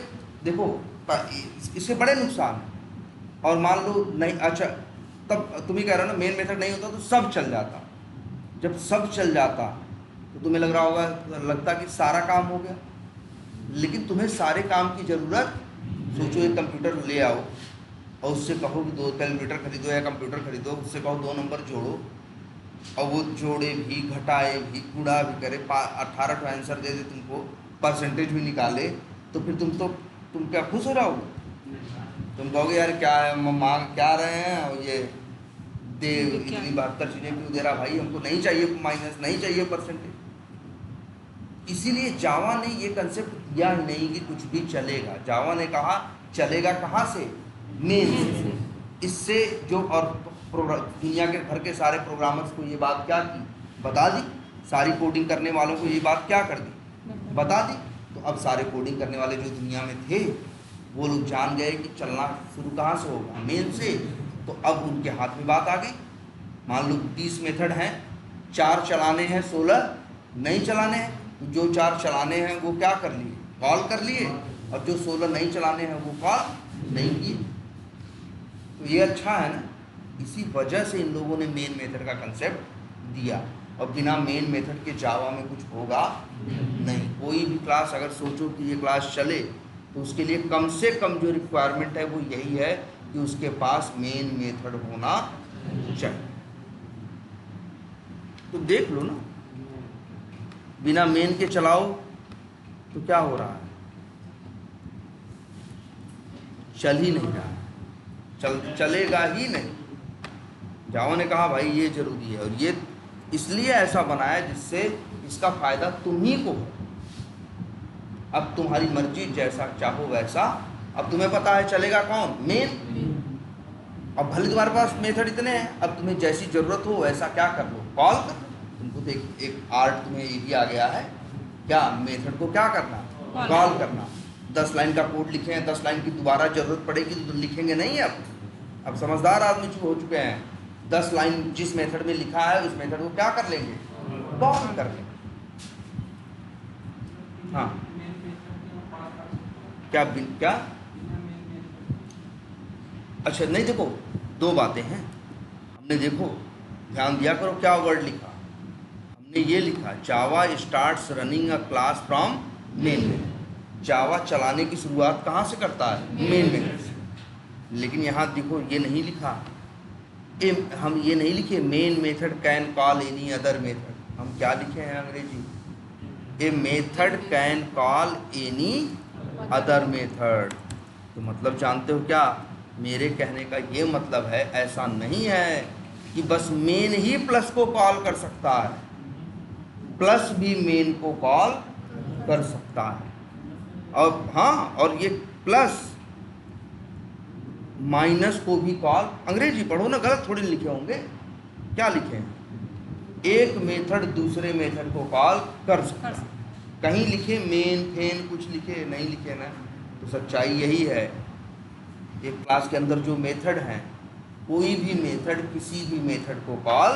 देखो इसके बड़े नुकसान हैं। और मान लो नहीं, अच्छा तब तुम ही कह रहे हो ना मेन मेथड नहीं होता तो सब चल जाता। जब सब चल जाता तो तुम्हें लग रहा होगा, लगता कि सारा काम हो गया, लेकिन तुम्हें सारे काम की ज़रूरत, सोचो एक कंप्यूटर ले आओ और उससे कहो कि 2 कैलकुलेटर खरीदो या कंप्यूटर खरीदो, उससे कहो 2 नंबर जोड़ो और वो जोड़े भी, घटाए भी, गुणा भी करे, 18 का आंसर दे दे तुमको, परसेंटेज भी निकाले, तो फिर तुम क्या खुश हो रहोगे? तुम कहोगे यार क्या है, मांग क्या रहे हैं और ये दे इतनी 72 चीज़ें क्यों दे रहा भाई, हमको नहीं चाहिए माइनस, नहीं चाहिए परसेंटेज। इसीलिए जावा ने ये कंसेप्ट दिया ही नहीं कि कुछ भी चलेगा। जावा ने कहा चलेगा कहाँ से, मेन से। इससे जो और दुनिया के भर के सारे प्रोग्रामर्स को ये बात क्या की, बता दी, सारी कोडिंग करने वालों को ये बात क्या कर दी, बता दी। तो अब सारे कोडिंग करने वाले जो दुनिया में थे वो लोग जान गए कि चलना शुरू कहाँ से होगा, मेन से। तो अब उनके हाथ में बात आ गई। मान लो 30 मेथड हैं, 4 चलाने हैं, 16 नहीं चलाने हैं। तो जो 4 चलाने हैं वो क्या कर लिए, कॉल कर लिए, और जो 16 नहीं चलाने हैं वो कॉल नहीं किए। तो ये अच्छा है ना, इसी वजह से इन लोगों ने मेन मेथड का कंसेप्ट दिया। और बिना मेन मेथड के जावा में कुछ होगा नहीं। कोई भी क्लास अगर सोचो कि ये क्लास चले तो उसके लिए कम से कम जो रिक्वायरमेंट है वो यही है कि उसके पास मेन मेथड होना चाहिए। तो देख लो ना, बिना मेन के चलाओ तो क्या हो रहा है, चल ही नहीं रहा, चलेगा ही नहीं। जावा ने कहा भाई ये जरूरी है, और ये इसलिए ऐसा बनाया जिससे इसका फायदा तुम ही को हो। अब तुम्हारी मर्जी, जैसा चाहो वैसा। अब तुम्हें पता है चलेगा कौन, मेन। अब भले तुम्हारे पास मेथड इतने हैं, अब तुम्हें जैसी ज़रूरत हो वैसा क्या कर लो, कॉल कर लो। तुमको तो एक आर्ट तुम्हें यही आ गया है, क्या मेथड को क्या करना, कॉल करना। 10 लाइन का कोड लिखे हैं, 10 लाइन की दोबारा ज़रूरत पड़ेगी तो लिखेंगे नहीं। अब समझदार आदमी हो चुके हैं, 10 लाइन जिस मेथड में लिखा है उस मेथड को क्या कर लेंगे, कॉल कर लेंगे। हाँ क्या अच्छा नहीं, देखो 2 बातें हैं। हमने देखो ध्यान दिया करो क्या वर्ड लिखा, हमने ये लिखा Java starts running a class from main method. Java चलाने की शुरुआत कहाँ से करता है, मेन मेथड से। लेकिन यहाँ देखो ये नहीं लिखा, हम ये नहीं लिखे main method can call any other method. हम क्या लिखे हैं अंग्रेजी, ए method can call any other method. तो मतलब जानते हो क्या, मेरे कहने का ये मतलब है, ऐसा नहीं है कि बस मेन ही प्लस को कॉल कर सकता है। प्लस भी मेन को कॉल कर सकता है। और हाँ, और ये प्लस माइनस को भी कॉल, अंग्रेजी पढ़ो ना, गलत थोड़ी लिखे होंगे। क्या लिखे हैं? एक मेथड दूसरे मेथड को कॉल कर सकता है। कहीं लिखे मेन फेन, कुछ लिखे नहीं लिखे ना, तो सच्चाई यही है। एक क्लास के अंदर जो मेथड हैं, कोई भी मेथड किसी भी मेथड को कॉल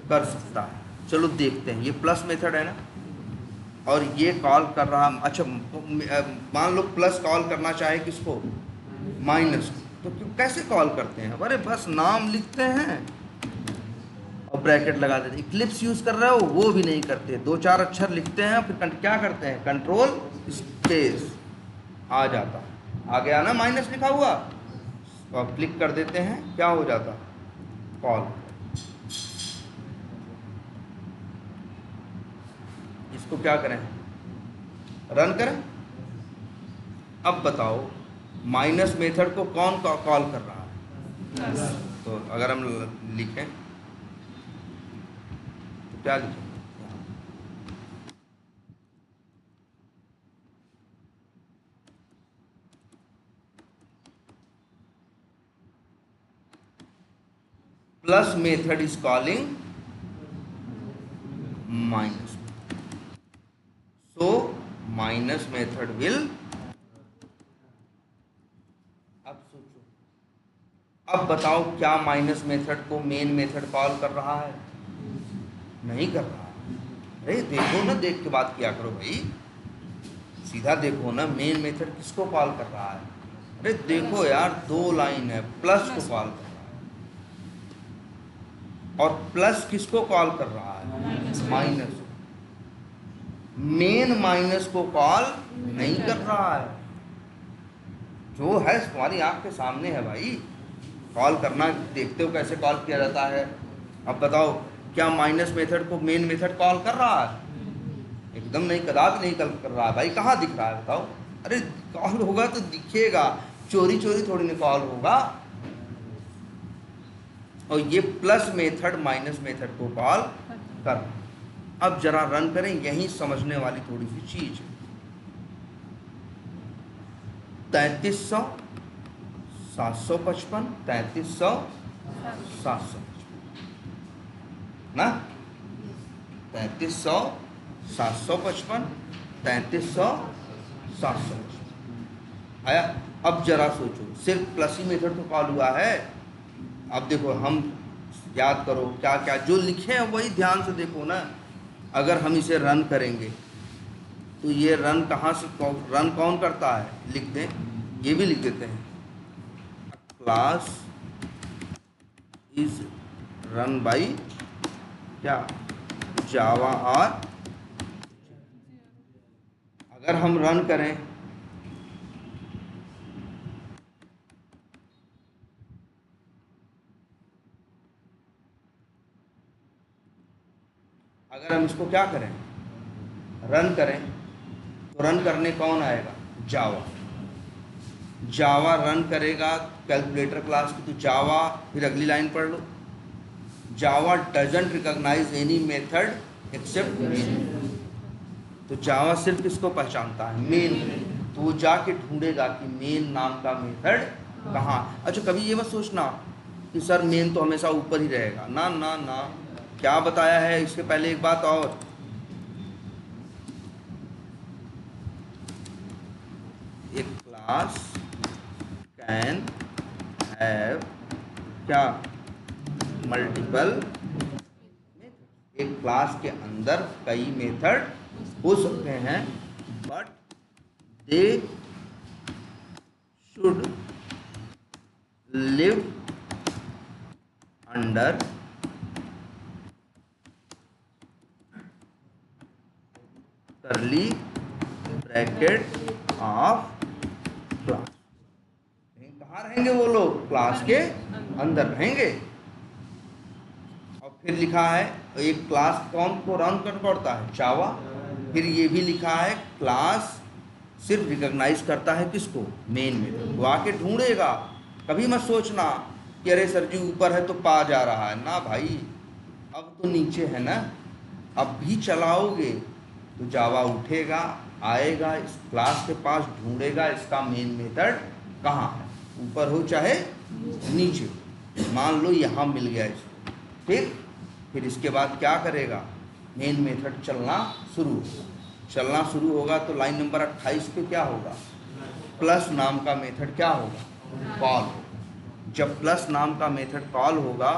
कर सकता है। चलो देखते हैं, ये प्लस मेथड है ना, और ये कॉल कर रहा, अच्छा मान लो प्लस कॉल करना चाहे किसको? माइनस को, तो कैसे कॉल करते हैं? अरे बस नाम लिखते हैं और ब्रैकेट लगा देते। इक्लिप्स यूज़ कर रहे हो वो भी नहीं करते, 2-4 अक्षर लिखते हैं, फिर क्या करते हैं? कंट्रोल स्पेस, आ जाता, आ गया ना माइनस लिखा हुआ, तो अब क्लिक कर देते हैं, क्या हो जाता? कॉल। इसको क्या करें? रन करें। अब बताओ माइनस मेथड को कौन कॉल कर रहा है? तो अगर हम लिखें तो क्या लिखें? Plus method is calling minus, so minus method will, अब सोचो, अब बताओ क्या माइनस मेथड को मेन मेथड कॉल कर रहा है? नहीं कर रहा। अरे देखो ना, देख के बात किया करो भाई, सीधा देखो ना, मेन मेथड किसको कॉल कर रहा है? अरे देखो यार, 2 लाइन है, प्लस को कॉल कर रहा है, और प्लस किसको कॉल कर रहा है? माइनस। मेन माइनस को कॉल नहीं कर रहा है, जो है तुम्हारी आंख के सामने है भाई। कॉल करना देखते हो कैसे कॉल किया जाता है। अब बताओ क्या माइनस मेथड को मेन मेथड कॉल कर रहा है? एकदम नहीं, कदापि नहीं कॉल कर रहा है भाई। कहाँ दिख रहा है बताओ? अरे कॉल होगा तो दिखेगा, चोरी चोरी थोड़ी ना कॉल होगा। और ये प्लस मेथड माइनस मेथड को कॉल कर। अब जरा रन करें, यही समझने वाली थोड़ी सी चीज है। 3300 755 3300 755 ना, 3300 755 3300 755 आया। अब जरा सोचो, सिर्फ प्लस ही मेथड तो कॉल हुआ है। अब देखो, हम याद करो क्या क्या जो लिखे हैं वही ध्यान से देखो ना। अगर हम इसे रन करेंगे तो ये रन कहाँ से, रन कौन करता है? लिख दें, ये भी लिख देते हैं, क्लास इज रन बाई क्या? जावा। और अगर हम रन करें, अगर हम इसको क्या करें? रन करें, तो रन करने कौन आएगा? जावा। जावा रन करेगा कैलकुलेटर क्लास की, तो जावा, फिर अगली लाइन पढ़ लो, Java doesn't recognise any method except main. तो जावा सिर्फ किसको पहचानता है? मेन। तो वो जाके ढूंढेगा कि मेन नाम का मेथड कहाँ। अच्छा, कभी ये मत सोचना कि सर मेन तो हमेशा ऊपर ही रहेगा, ना ना ना। क्या बताया है इसके पहले? एक बात और, एक क्लास कैन हैव क्या? मल्टीपल। एक क्लास के अंदर कई मेथड हो सकते हैं, but they should live under करली ब्रैकेट ऑफ क्लास। कहाँ रहेंगे वो लोग? क्लास के अंदर रहेंगे। और फिर लिखा है एक क्लास कौन को रन करता है? जावा। फिर ये भी लिखा है क्लास सिर्फ रिकॉग्नाइज करता है किसको? मेन में। वो आके ढूंढेगा। कभी मत सोचना कि अरे सर जी ऊपर है तो पा जा रहा है, ना भाई, अब तो नीचे है ना। अब भी चलाओगे तो जावा उठेगा, आएगा, इस क्लास के पास ढूंढेगा इसका मेन मेथड कहाँ है, ऊपर हो चाहे नीचे। मान लो यहाँ मिल गया इसको, फिर इसके बाद क्या करेगा, मेन मेथड चलना शुरू होगा तो लाइन नंबर 28 पे क्या होगा, प्लस नाम का मेथड क्या होगा, कॉल होगा। जब प्लस नाम का मेथड कॉल होगा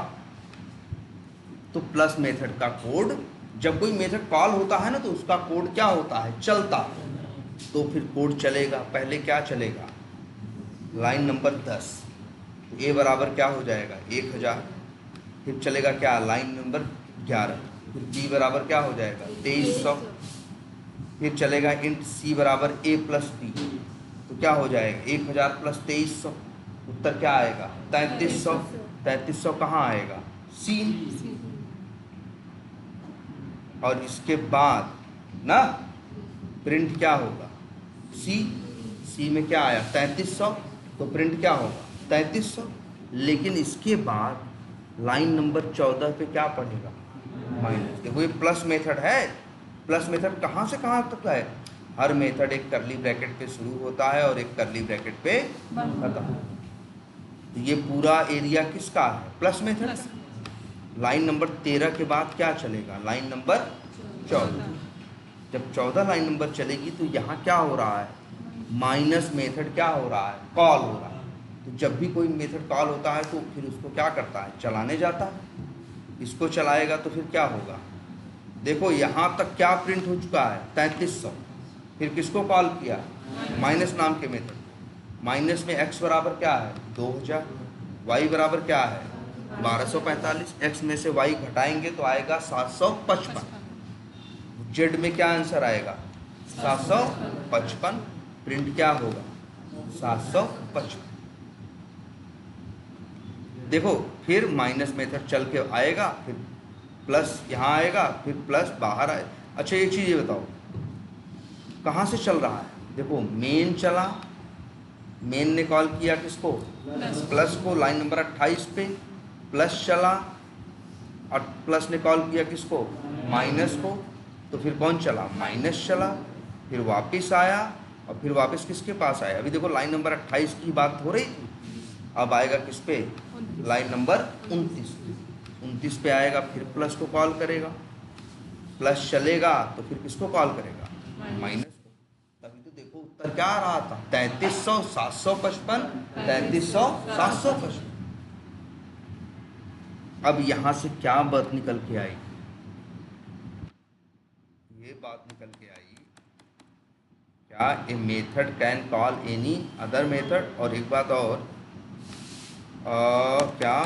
तो प्लस मेथड का कोड, जब कोई मेथड कॉल होता है ना तो उसका कोड क्या होता है, चलता है। तो फिर कोड चलेगा, पहले क्या चलेगा, लाइन नंबर 10, ए बराबर क्या हो जाएगा 1000, फिर चलेगा क्या लाइन नंबर 11, फिर बी बराबर क्या हो जाएगा 2300, फिर चलेगा इंट सी बराबर ए प्लस बी, तो क्या हो जाएगा 1000 प्लस 2300, उत्तर क्या आएगा 3300। 3300 कहाँ आएगा, सी। और इसके बाद ना प्रिंट क्या होगा, सी में क्या आया 3300, तो प्रिंट क्या होगा 3300। लेकिन इसके बाद लाइन नंबर 14 पे क्या पढ़ेगा, माइनस। देखो ये प्लस मेथड है, प्लस मेथड कहाँ से कहाँ तक है, हर मेथड एक करली ब्रैकेट पे शुरू होता है और एक करली ब्रैकेट पे खत्म। तो ये पूरा एरिया किसका है, प्लस मेथड। लाइन नंबर 13 के बाद क्या चलेगा, लाइन नंबर 14। जब 14 लाइन नंबर चलेगी तो यहाँ क्या हो रहा है, माइनस मेथड क्या हो रहा है, कॉल हो रहा है। तो जब भी कोई मेथड कॉल होता है तो फिर उसको क्या करता है, चलाने जाता है। इसको चलाएगा तो फिर क्या होगा, देखो यहाँ तक क्या प्रिंट हो चुका है 3300, फिर किसको कॉल किया, माइनस नाम के मेथड। माइनस में x बराबर क्या है 2000, y बराबर क्या है 1245, x में से y घटाएंगे तो आएगा 755, z में क्या आंसर आएगा 755, प्रिंट क्या होगा 755। देखो फिर माइनस मेथड चल के आएगा, फिर प्लस यहाँ आएगा, फिर प्लस बाहर आए। अच्छा एक चीज़ ये बताओ कहाँ से चल रहा है, देखो मेन चला, मेन ने कॉल किया किसको, प्लस को, लाइन नंबर 28 पे प्लस चला, और प्लस ने कॉल किया किसको, माइनस को, तो फिर कौन चला, माइनस चला, फिर वापस आया, और फिर वापस किसके पास आया, अभी देखो लाइन नंबर 28 की बात हो रही थी, अब आएगा किस पे, लाइन नंबर 29 पे आएगा, फिर प्लस को कॉल करेगा, प्लस चलेगा तो फिर किसको कॉल करेगा, माइनस को। तभी तो देखो उत्तर क्या आ रहा था 3300 755, 3300 755। अब यहां से क्या बात निकल के आई, ये बात निकल के आई क्या, ए method can call any other method. और एक बात और, क्या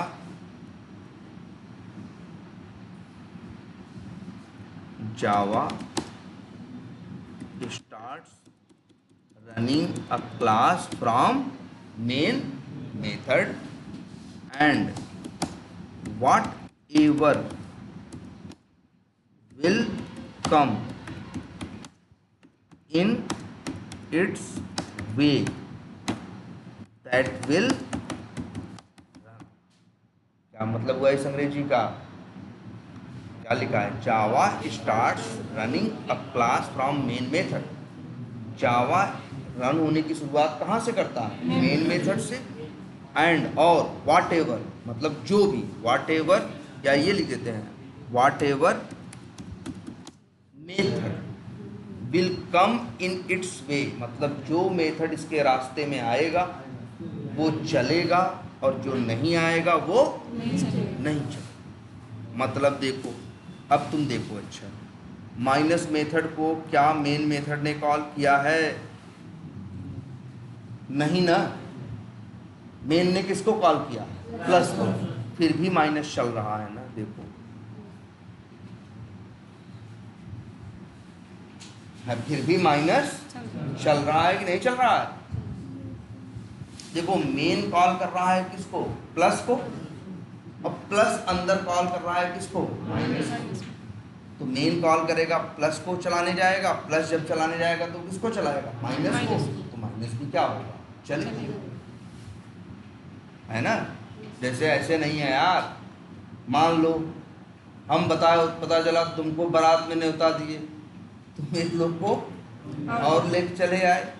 जावा starts running a class from main method and whatever will come in its way that will run। क्या मतलब हुआ इस अंग्रेजी का, क्या लिखा है, Java starts running a class from main method. Java run होने की शुरुआत कहाँ से करता है, मेन मेथड से। एंड और वाट एवर मतलब जो भी, वाट एवर या ये लिख देते हैं whatever method will come in its way, मतलब जो मेथड इसके रास्ते में आएगा वो चलेगा, और जो नहीं आएगा वो नहीं चलेगा। मतलब देखो अब तुम देखो, अच्छा माइनस मेथड को क्या मेन मेथड ने कॉल किया है, नहीं ना, मेन ने किसको कॉल किया, प्लस को, फिर भी माइनस चल रहा है ना। देखो फिर भी माइनस चल रहा है कि नहीं चल रहा है। देखो मेन कॉल कर रहा है किसको, प्लस को, और प्लस अंदर कॉल कर रहा है किसको, माइनस को। तो मेन कॉल करेगा प्लस को चलाने जाएगा, प्लस जब चलाने जाएगा तो किसको चलाएगा, माइनस को, तो माइनस भी क्या होगा, चलेगा, है ना। जैसे ऐसे नहीं है यार, मान लो हम पता चला तुमको बारात में न्योता दिए, तुम एक लोग को और लेके चले आए,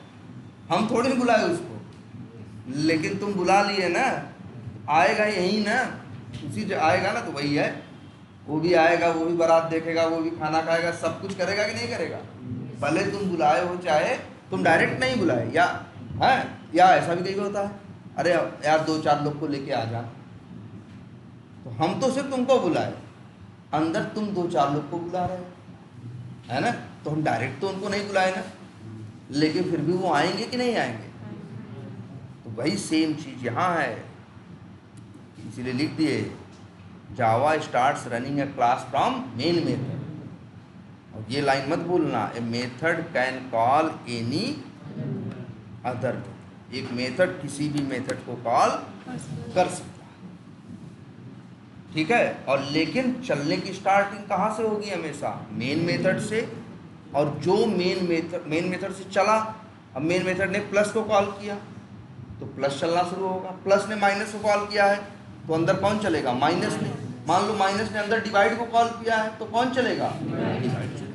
हम थोड़ी बुलाए उसको, लेकिन तुम बुला लिए ना, आएगा यही ना, उसी से आएगा ना, तो वही है, वो भी आएगा, वो भी बारात देखेगा, वो भी खाना खाएगा, सब कुछ करेगा कि नहीं करेगा। भले तुम बुलाए हो, चाहे तुम डायरेक्ट नहीं बुलाए, या ऐसा भी कहीं होता है, अरे यार 2-4 लोग को लेके आ जा, तो हम तो सिर्फ तुमको बुलाए, अंदर तुम 2-4 लोग को बुला रहे हो, है ना, तो हम डायरेक्ट तो उनको नहीं बुलाए ना, लेकिन फिर भी वो आएंगे कि नहीं आएंगे। तो वही सेम चीज यहाँ है, इसीलिए लिख दिए Java starts running a class from main method. और ये लाइन मत भूलना, a method can call any other, एक मेथड किसी भी मेथड को कॉल कर सकता है, ठीक है। और लेकिन चलने की स्टार्टिंग कहाँ से होगी, हमेशा मेन मेथड से, और जो मेन मेथड से चला, अब मेन मेथड ने प्लस को कॉल किया तो प्लस चलना शुरू होगा, प्लस ने माइनस को कॉल किया है तो अंदर कौन चलेगा, माइनस ने। मान लो माइनस ने अंदर डिवाइड को कॉल किया है तो कौन चलेगा, डिवाइड चलेगा।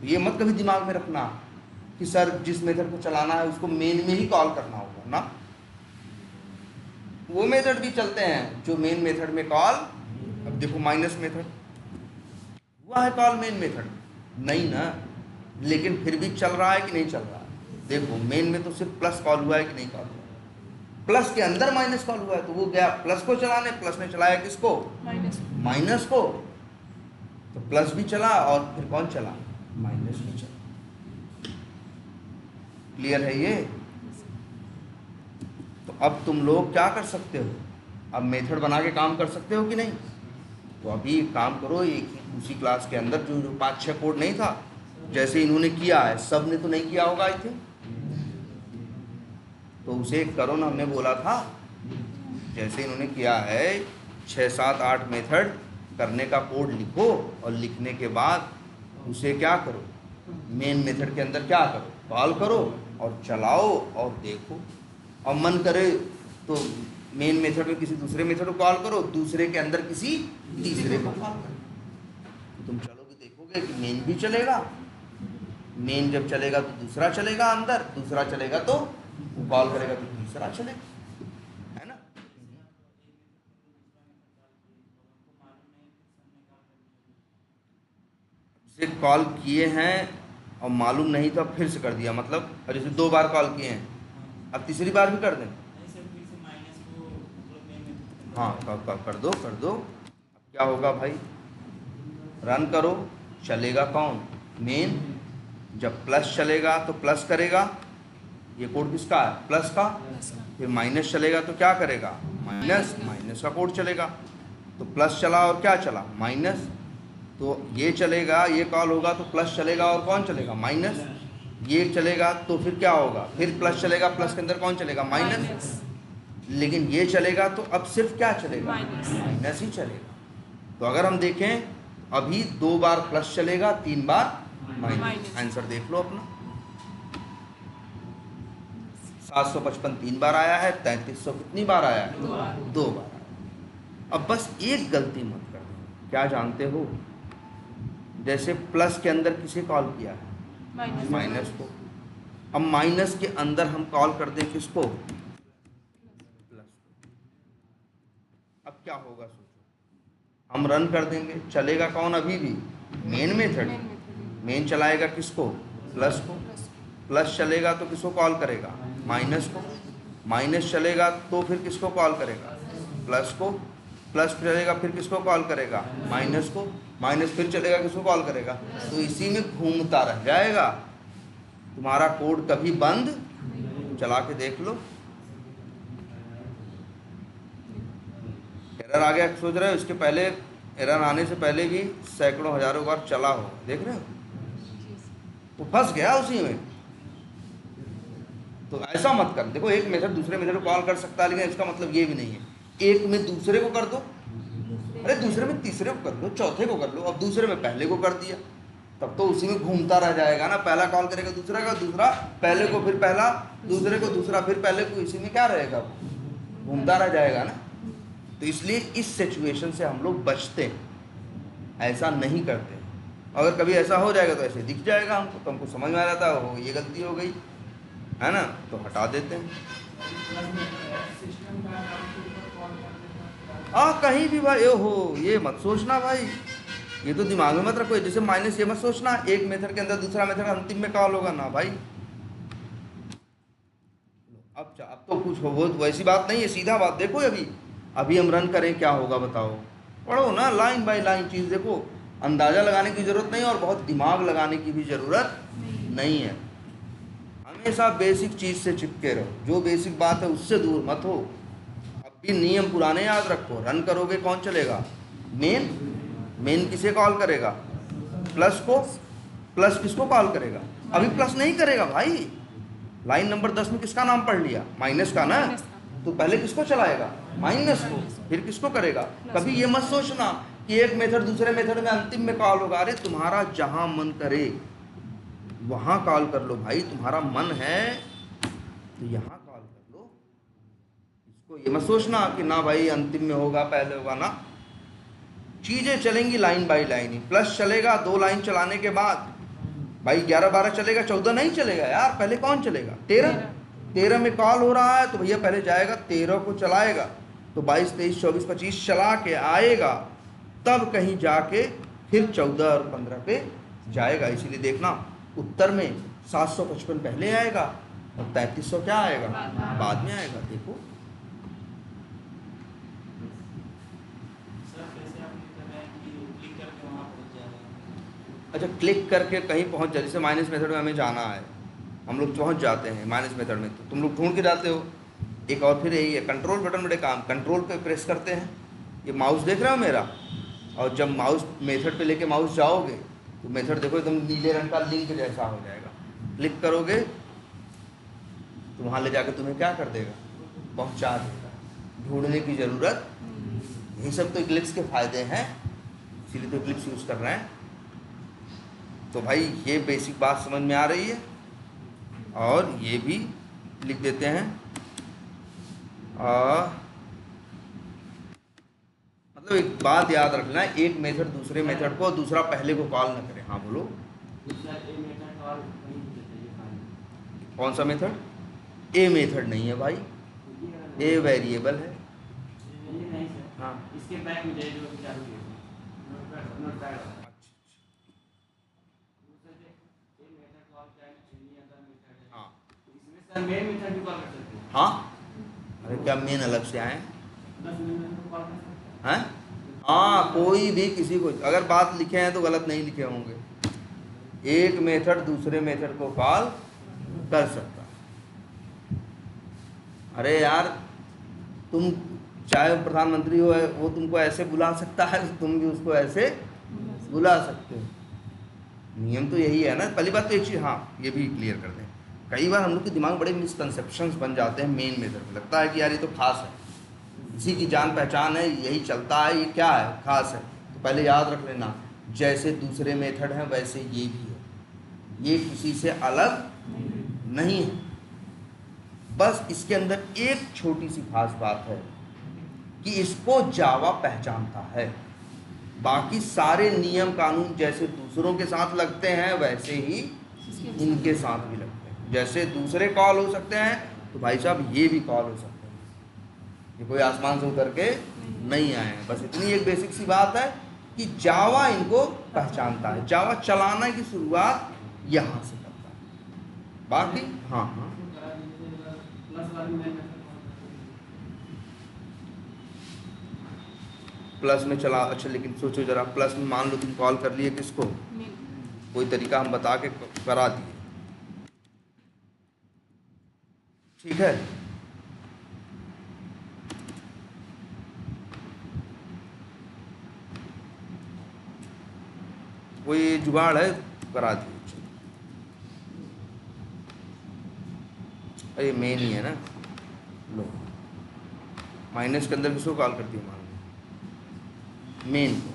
ये मत कभी दिमाग में रखना कि सर जिस मेथड को चलाना है उसको मेन में ही कॉल करना होगा ना, वो मेथड भी चलते हैं जो मेन मेथड में कॉल, अब देखो माइनस मेथड हुआ है कॉल मेन मेथड नहीं ना, लेकिन फिर भी चल रहा है कि नहीं चल रहा है। देखो मेन में तो सिर्फ प्लस कॉल हुआ है कि नहीं कॉल हुआ, प्लस के अंदर माइनस कॉल हुआ है, तो वो गया प्लस को चलाने, प्लस ने चलाया किसको, माइनस को, तो प्लस भी चला और फिर कौन चला, माइनस भी चला। क्लियर है ये। तो अब तुम लोग क्या कर सकते हो, अब मेथड बना के काम कर सकते हो कि नहीं। तो अभी एक काम करो, एक उसी क्लास के अंदर जो 5-6 कोड नहीं था, जैसे इन्होंने किया है, सब ने तो नहीं किया होगा आई थिंक, तो उसे करो ना, हमने बोला था जैसे इन्होंने किया है 6-7-8 मेथड करने का कोड लिखो, और लिखने के बाद उसे क्या करो, मेन मेथड के अंदर क्या करो, कॉल करो और चलाओ और देखो, और मन करे तो मेन मेथड में किसी दूसरे मेथड को कॉल करो, दूसरे के अंदर किसी तीसरे को कॉल करो, तो तुम चलोगे देखोगे कि मेन भी चलेगा, मेन जब चलेगा तो दूसरा चलेगा अंदर, दूसरा चलेगा तो वो कॉल करेगा तो तीसरा चलेगा, है ना। से कॉल किए हैं और मालूम नहीं तो अब फिर से कर दिया, मतलब और जैसे 2 बार कॉल किए हैं अब तीसरी बार भी कर दें, हाँ कर दो। अब क्या होगा भाई, रन करो, चलेगा कौन, मेन। जब प्लस चलेगा तो प्लस करेगा, ये कोड किसका है, प्लस का। फिर माइनस चलेगा तो क्या करेगा, माइनस का कोड चलेगा। तो प्लस चला और क्या चला, माइनस, तो ये चलेगा, ये कॉल होगा तो प्लस चलेगा और कौन चलेगा, माइनस। ये चलेगा तो फिर क्या होगा, फिर प्लस चलेगा, प्लस के अंदर कौन चलेगा, माइनस। लेकिन ये चलेगा तो अब सिर्फ क्या चलेगा, माइनस ही चलेगा। तो अगर हम देखें अभी 2 बार प्लस चलेगा, 3 बार माइनस। आंसर देख लो अपना, 755 3 बार आया है, 3300 कितनी बार आया है, 2 बार आया। अब बस एक गलती मत करना, क्या जानते हो, जैसे प्लस के अंदर किसे कॉल किया है, माइनस को। अब माइनस के अंदर हम कॉल कर दें किसको, प्लस को। अब क्या होगा सोचो, हम रन कर देंगे, चलेगा कौन, अभी भी मेन मेथड, मेन चलाएगा किसको, प्लस को। प्लस चलेगा तो किसको कॉल करेगा, माइनस को। माइनस चलेगा तो फिर किसको कॉल करेगा, प्लस को। प्लस चलेगा फिर किसको कॉल करेगा, माइनस को। माइनस फिर चलेगा किसको कॉल करेगा, तो इसी में घूमता रह जाएगा, तुम्हारा कोड कभी बंद, चला के देख लो। एरर आ गया, सोच रहे हो इसके पहले, एरर आने से पहले भी सैकड़ों हजारों बार चला हो, देख रहे हो, वो फंस गया उसी में। तो ऐसा मत कर, देखो एक मेथड दूसरे मेथड को कॉल कर सकता है, लेकिन इसका मतलब ये भी नहीं है एक में दूसरे को कर दो, अरे दूसरे में तीसरे को कर लो, चौथे को कर लो, अब दूसरे में पहले को कर दिया, तब तो उसी में घूमता रह जाएगा ना, पहला कॉल करेगा दूसरा का, दूसरा पहले को, फिर पहला दूसरे को, दूसरा फिर पहले को, इसी में क्या रहेगा, घूमता रह जाएगा ना। तो इसलिए इस सिचुएशन से हम लोग बचते हैं, ऐसा नहीं करते। अगर कभी ऐसा हो जाएगा तो ऐसे दिख जाएगा हमको, तो हमको समझ में आ जाता है हो ये गलती हो गई है ना, तो हटा देते हैं। कहीं भी भाई हो ये मत सोचना भाई, ये तो दिमाग में मत रखो। जैसे माइनस ये मत सोचना एक मेथड के अंदर दूसरा मेथड अंतिम में कॉल होगा ना भाई। अब तो कुछ हो वो वैसी बात नहीं है, सीधा बात देखो। अभी अभी हम रन करें क्या होगा बताओ, पढ़ो ना लाइन बाय लाइन चीज़ देखो। अंदाज़ा लगाने की ज़रूरत नहीं और बहुत दिमाग लगाने की भी ज़रूरत नहीं है। हमेशा बेसिक चीज़ से चिपके रहो, जो बेसिक बात है उससे दूर मत हो। अब भी नियम पुराने याद रखो। रन करोगे कौन चलेगा, मेन। मेन किसे कॉल करेगा, प्लस को। प्लस किसको कॉल करेगा, अभी प्लस नहीं करेगा भाई। लाइन नंबर 10 में किसका नाम पढ़ लिया, माइनस का ना, तो पहले किसको चलाएगा, माइनस को, फिर किसको करेगा। कभी ये मत सोचना कि एक मेथड दूसरे मेथड में अंतिम में कॉल होगा। अरे तुम्हारा जहां मन करे वहां कॉल कर लो भाई, तुम्हारा मन है तो यहाँ कॉल कर लो। इसको ये मत सोचना कि ना भाई अंतिम में होगा पहले होगा ना। चीजें चलेंगी line by line he. Plus चलेगा 2 लाइन चलाने के बाद भाई 11 12 चलेगा, 14 नहीं चलेगा यार। पहले कौन चलेगा, 13। 13 में कॉल हो रहा है तो भैया पहले जाएगा 13 को चलाएगा, तो 22 23 24 25 चला के आएगा, तब कहीं जाके फिर 14 और 15 पे जाएगा। इसीलिए देखना उत्तर में 755 पहले आएगा और 3300 क्या आएगा, बाद में आएगा। देखो अच्छा, क्लिक करके कहीं पहुंच जाए, जैसे माइनस मेथड में हमें जाना है, हम लोग पहुंच जाते हैं माइनस मेथड में, तो तुम लोग ढूंढ के जाते हो। एक और फिर यही है, कंट्रोल बटन बड़े काम, कंट्रोल पे प्रेस करते हैं। ये माउस देख रहे हो मेरा, और जब माउस मेथड पे लेके माउस जाओगे तो मेथड देखो एकदम नीले रंग का लिंक जैसा हो जाएगा। क्लिक करोगे तो वहाँ ले जाकर तुम्हें क्या कर देगा, पहुँचा देगा। ढूंढने की ज़रूरत, यही सब तो इक्लिप्स के फ़ायदे हैं, इसीलिए तो इक्लिप्स यूज़ कर रहे हैं। तो भाई ये बेसिक बात समझ में आ रही है। और ये भी लिख देते हैं, मतलब एक बात याद रखना, एक मेथड दूसरे मेथड को, दूसरा पहले को कॉल ना करे। हाँ बोलो, कौन सा मेथड, ए मेथड नहीं है भाई, ए वेरिएबल है। हाँ इसके बैक में जो चालू किया हाँ, अरे क्या मेन अलग से आए हैं। हाँ कोई भी किसी को अगर बात लिखे हैं तो गलत नहीं लिखे होंगे। एक मेथड दूसरे मेथड को कॉल कर सकता। अरे यार तुम चाहे प्रधानमंत्री हो, वो तुमको ऐसे बुला सकता है, तो तुम भी उसको ऐसे बुला सकते हो। नियम तो यही है ना। पहली बात तो एक चीज़, हाँ ये भी क्लियर कर दें, कई बार हम लोग के दिमाग में बड़े मिसकंसेप्शंस बन जाते हैं मेन मेथड में। लगता है कि यार ये तो खास है, इसी की जान पहचान है, यही चलता है, ये क्या है खास है। तो पहले याद रख लेना, जैसे दूसरे मेथड हैं वैसे ये भी है, ये किसी से अलग नहीं है। बस इसके अंदर एक छोटी सी खास बात है कि इसको जावा पहचानता है। बाकी सारे नियम कानून जैसे दूसरों के साथ लगते हैं वैसे ही इनके साथ भी लगते हैं। जैसे दूसरे कॉल हो सकते हैं तो भाई साहब ये भी कॉल हो सकते हैं। ये कोई आसमान से उतर के नहीं आए हैं। बस इतनी एक बेसिक सी बात है कि जावा इनको पहचानता है। जावा चलाना की शुरुआत यहाँ से करता है। बाकी हाँ हाँ प्लस में चला, अच्छा लेकिन सोचो जरा, प्लस में मान लो तुम कॉल कर लिए किसको, कोई तरीका हम बता के करा दिए, ठीक है, कोई जुगाड़ है करा दिए। अरे मेन ही है ना, लो माइनस के अंदर किसको कॉल करती है, मान लो मेन को।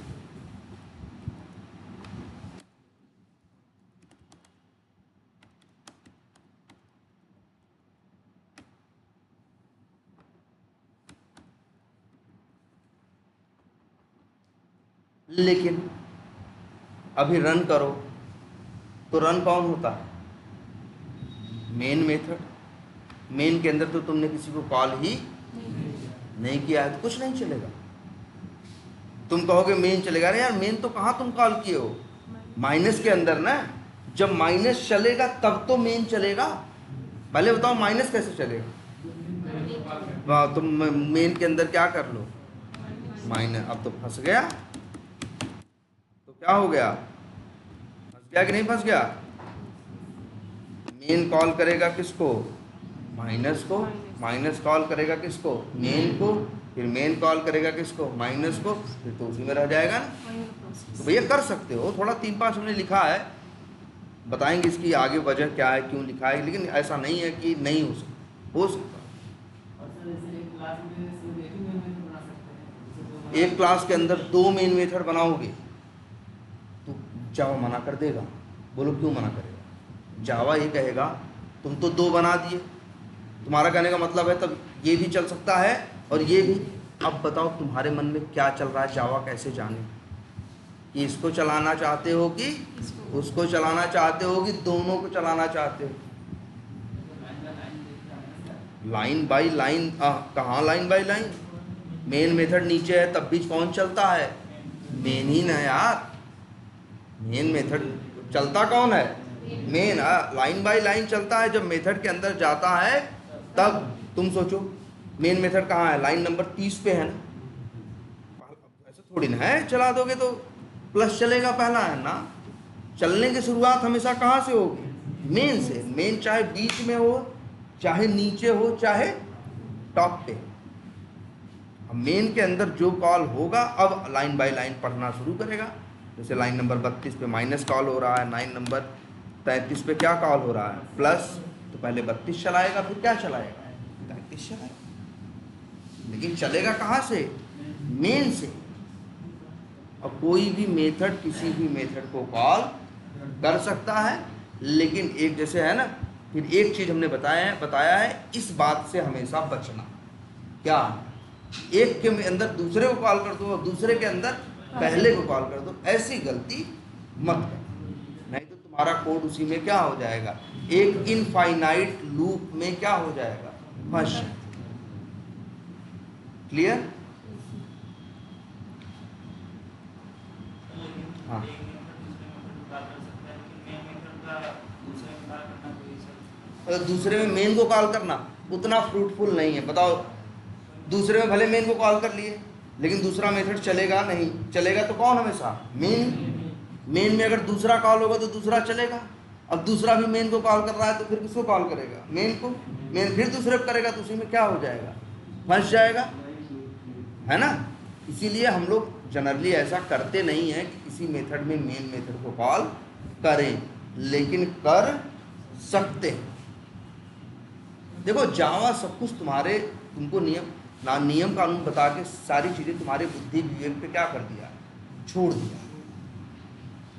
लेकिन अभी रन करो तो रन कौन होता है? Main method. मेन के अंदर तो तुमने किसी को कॉल ही नहीं किया है, तो कुछ नहीं चलेगा। तुम कहोगे मेन चलेगा, अरे यार मेन तो कहाँ तुम कॉल किए हो, माइनस के अंदर ना। जब माइनस चलेगा तब तो मेन चलेगा। पहले बताओ माइनस कैसे चलेगा? तुम मेन के अंदर क्या कर लो, माइनस। अब तो फंस गया। तो क्या हो गया, फंस गया कि नहीं फंस गया? मेन कॉल करेगा किसको? माइनस को। माइनस कॉल करेगा किसको? मेन को। फिर मेन कॉल करेगा किसको? माइनस को। फिर तो उसी में रह जाएगा ना। तो भैया कर सकते हो, थोड़ा 3-5 हमने लिखा है, बताएंगे इसकी आगे वजह क्या है, क्यों लिखा है, लेकिन ऐसा नहीं है कि नहीं हो सकता, हो सकता। एक क्लास के अंदर 2 मेन मेथड बनाओगे तो जावा मना कर देगा। बोलो क्यों मना करेगा? जावा ये कहेगा तुम तो 2 बना दिए, तुम्हारा कहने का मतलब है तब ये भी चल सकता है और ये भी। अब बताओ तुम्हारे मन में क्या चल रहा है, जावा कैसे जाने कि इसको चलाना चाहते हो कि उसको चलाना चाहते हो कि दोनों को चलाना चाहते हो? Line by line. कहाँ line by line? Main method नीचे है तब भी कौन चलता है? मेन ही ना यार। मेन मेथड चलता कौन है? मेन। लाइन बाय लाइन चलता है जब मेथड के अंदर जाता है तब। तुम सोचो मेन मेथड कहाँ है? लाइन नंबर 30 पे है ना। ऐसा थोड़ी ना है चला दोगे तो प्लस चलेगा, पहला है ना। चलने की शुरुआत हमेशा कहाँ से होगी? मेन से। मेन चाहे बीच में हो, चाहे नीचे हो, चाहे टॉप पे। अब मेन के अंदर जो कॉल होगा अब लाइन बाय लाइन पढ़ना शुरू करेगा। जैसे लाइन नंबर 32 पे माइनस कॉल हो रहा है, लाइन नंबर 33 पे क्या कॉल हो रहा है? प्लस। तो पहले 32 चलाएगा, फिर क्या चलाएगा? 33 चलाएगा। लेकिन चलेगा कहाँ से? मेन से। और कोई भी मेथड किसी भी मेथड को कॉल कर सकता है, लेकिन एक जैसे है ना। फिर एक चीज हमने बताया है इस बात से हमेशा बचना। क्या? एक के अंदर दूसरे को कॉल कर दो और दूसरे के अंदर पहले को कॉल कर दो, ऐसी गलती मत करो, नहीं तो तुम्हारा कोड उसी में क्या हो जाएगा? एक इनफाइनाइट लूप में क्या हो जाएगा? फंस। क्लियर? हाँ। दूसरे में मेन को कॉल करना उतना फ्रूटफुल नहीं है। बताओ, दूसरे में भले मेन को कॉल कर लिए लेकिन दूसरा मेथड चलेगा नहीं। चलेगा तो कौन हमेशा? मेन। मेन में अगर दूसरा कॉल होगा तो दूसरा चलेगा। अब दूसरा भी मेन को कॉल कर रहा है तो फिर किसको कॉल करेगा? मेन को। मेन फिर दूसरे को करेगा तो उसी में क्या हो जाएगा? फंस जाएगा, है ना। इसीलिए हम लोग जनरली ऐसा करते नहीं है कि किसी मेथड में मेन मेथड को कॉल करें, लेकिन कर सकते हैं। देखो जावा सब कुछ तुमको नियम कानून बता के सारी चीज़ें तुम्हारे बुद्धि विवेक पे क्या कर दिया? छोड़ दिया।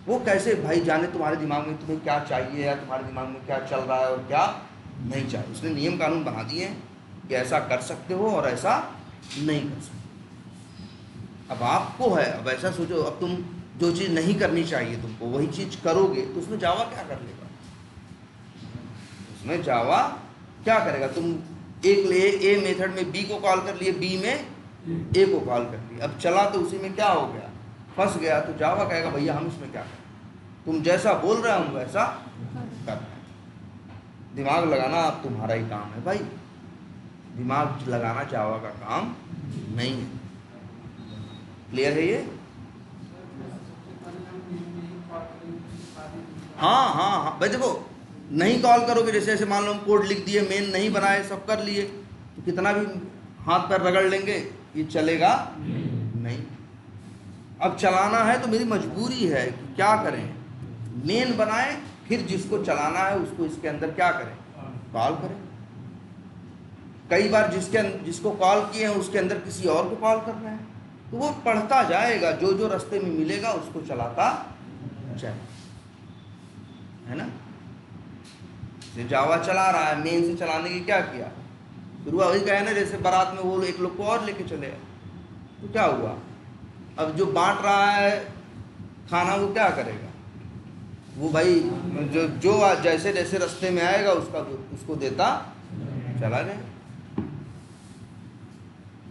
वो कैसे भाई जाने तुम्हारे दिमाग में तुम्हें क्या चाहिए या तुम्हारे दिमाग में क्या चल रहा है और क्या नहीं चाहिए। उसने नियम कानून बना दिए हैं कि ऐसा कर सकते हो और ऐसा नहीं कर सकते। अब आपको है, अब ऐसा सोचो, अब तुम जो चीज़ नहीं करनी चाहिए तुमको वही चीज़ करोगे तो उसमें जावा क्या कर लेगा? उसमें जावा क्या करेगा? तुम ए मेथड में बी को कॉल कर लिए, बी में ए को कॉल कर लिया, अब चला तो उसी में क्या हो गया? फंस गया। तो जावा कहेगा भैया हम इसमें क्या करें, तुम जैसा बोल रहे हो हम वैसा कर। दिमाग लगाना अब तुम्हारा ही काम है भाई, दिमाग लगाना जावा का काम नहीं है। क्लियर है ये? हाँ भाई देखो, नहीं कॉल करोगे, जैसे जैसे मान लो हम कोड लिख दिए, मेन नहीं बनाए, सब कर लिए, तो कितना भी हाथ पैर रगड़ लेंगे ये चलेगा नहीं। अब चलाना है तो मेरी मजबूरी है कि क्या करें? मेन बनाए, फिर जिसको चलाना है उसको इसके अंदर क्या करें? कॉल करें। कई बार जिसको कॉल किए हैं उसके अंदर किसी और को कॉल कर रहे हैं, तो वो पढ़ता जाएगा, जो जो रास्ते में मिलेगा उसको चलाता जाए, है ना। जावा चला रहा है, मेन से चलाने की क्या किया? शुरुआत वही कहे ना, जैसे बारात में वो एक लोग को और लेके चले, तो क्या हुआ? अब जो बांट रहा है खाना वो क्या करेगा? वो भाई जो जो जैसे जैसे रास्ते में आएगा उसको देता चला जाएगा।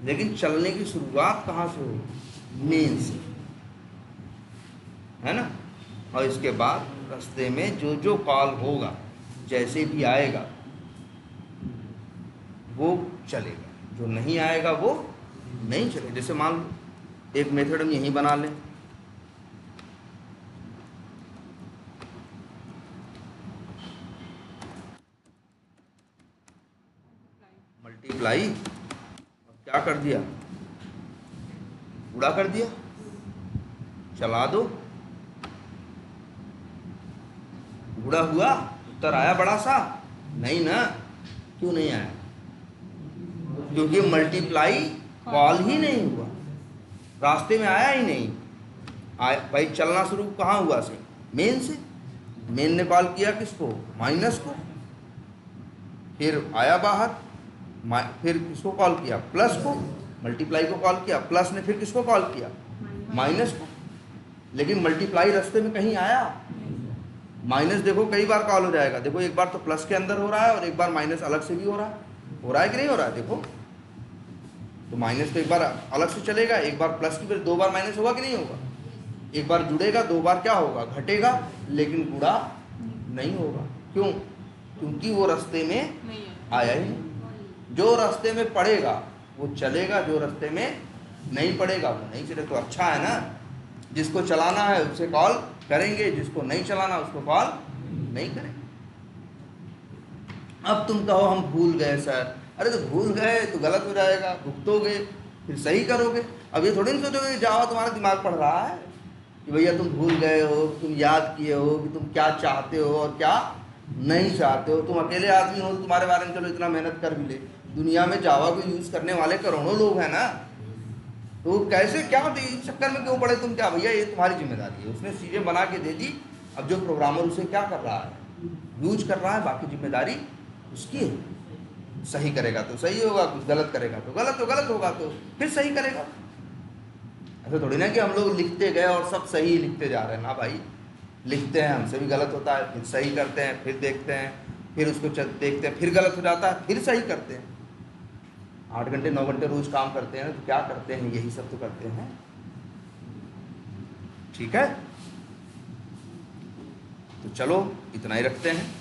लेकिन चलने की शुरुआत कहाँ से हो? मेन से, है ना। और इसके बाद रास्ते में जो जो कॉल होगा, जैसे भी आएगा वो चलेगा, जो नहीं आएगा वो नहीं चलेगा। जैसे मान लो एक मेथड हम यहीं बना लें, मल्टीप्लाई, क्या कर दिया? गुणा कर दिया। चला दो, गुणा हुआ, उत्तर आया बड़ा सा? नहीं ना। क्यों नहीं आया? क्योंकि मल्टीप्लाई कॉल ही नहीं हुआ, रास्ते में आया ही नहीं। भाई चलना शुरू कहाँ हुआ से? मेन से। मेन ने कॉल किया किसको? माइनस को। फिर आया बाहर, फिर किसको कॉल किया? प्लस को। मल्टीप्लाई को कॉल किया, प्लस ने फिर किसको कॉल किया? माइनस को। लेकिन मल्टीप्लाई रास्ते में कहीं आया? माइनस देखो कई बार कॉल हो जाएगा। देखो एक बार तो प्लस के अंदर हो रहा है और एक बार माइनस अलग से भी हो रहा है कि नहीं हो रहा है? देखो तो माइनस तो एक बार अलग से चलेगा, एक बार प्लस की, फिर दो बार माइनस होगा कि नहीं होगा? एक बार जुड़ेगा, दो बार क्या होगा? घटेगा, लेकिन गुणा नहीं होगा। क्यों? क्योंकि वो रास्ते में आया ही नहीं। जो रास्ते में पड़ेगा वो चलेगा, जो रास्ते में नहीं पड़ेगा वो नहीं चलेगा। तो अच्छा है ना, जिसको चलाना है उसे कॉल करेंगे, जिसको नहीं चलाना उसको कॉल नहीं करेंगे। अब तुम कहो हम भूल गए सर। अरे तो भूल गए तो गलत हो जाएगा, भुगतोगे फिर सही करोगे। अब ये थोड़ी नहीं सोचोगे जावा तुम्हारा दिमाग पढ़ रहा है कि भैया तुम भूल गए हो, तुम याद किए हो कि तुम क्या चाहते हो और क्या नहीं चाहते हो। तुम अकेले आदमी हो, तुम्हारे बारे में चलो इतना मेहनत कर भी ले। दुनिया में जावा को यूज़ करने वाले करोड़ों लोग हैं ना, तो कैसे क्या इस चक्कर में क्यों पड़े तुम? क्या भैया ये तुम्हारी जिम्मेदारी है, उसने चीज़ें बना के दे दी। अब जो प्रोग्रामर उसे क्या कर रहा है? यूज कर रहा है, बाकी जिम्मेदारी उसकी है। सही करेगा तो सही होगा, कुछ गलत करेगा तो गलत होगा, तो फिर सही करेगा। ऐसा थोड़ी ना कि हम लोग लिखते गए और सब सही लिखते जा रहे हैं ना भाई। लिखते हैं, हमसे भी गलत होता है, फिर सही करते हैं, फिर देखते हैं, फिर उसको देखते हैं, फिर गलत हो जाता है, फिर सही करते हैं। 8 घंटे 9 घंटे रोज काम करते हैं तो क्या करते हैं? यही सब तो करते हैं। ठीक है, तो चलो इतना ही रखते हैं।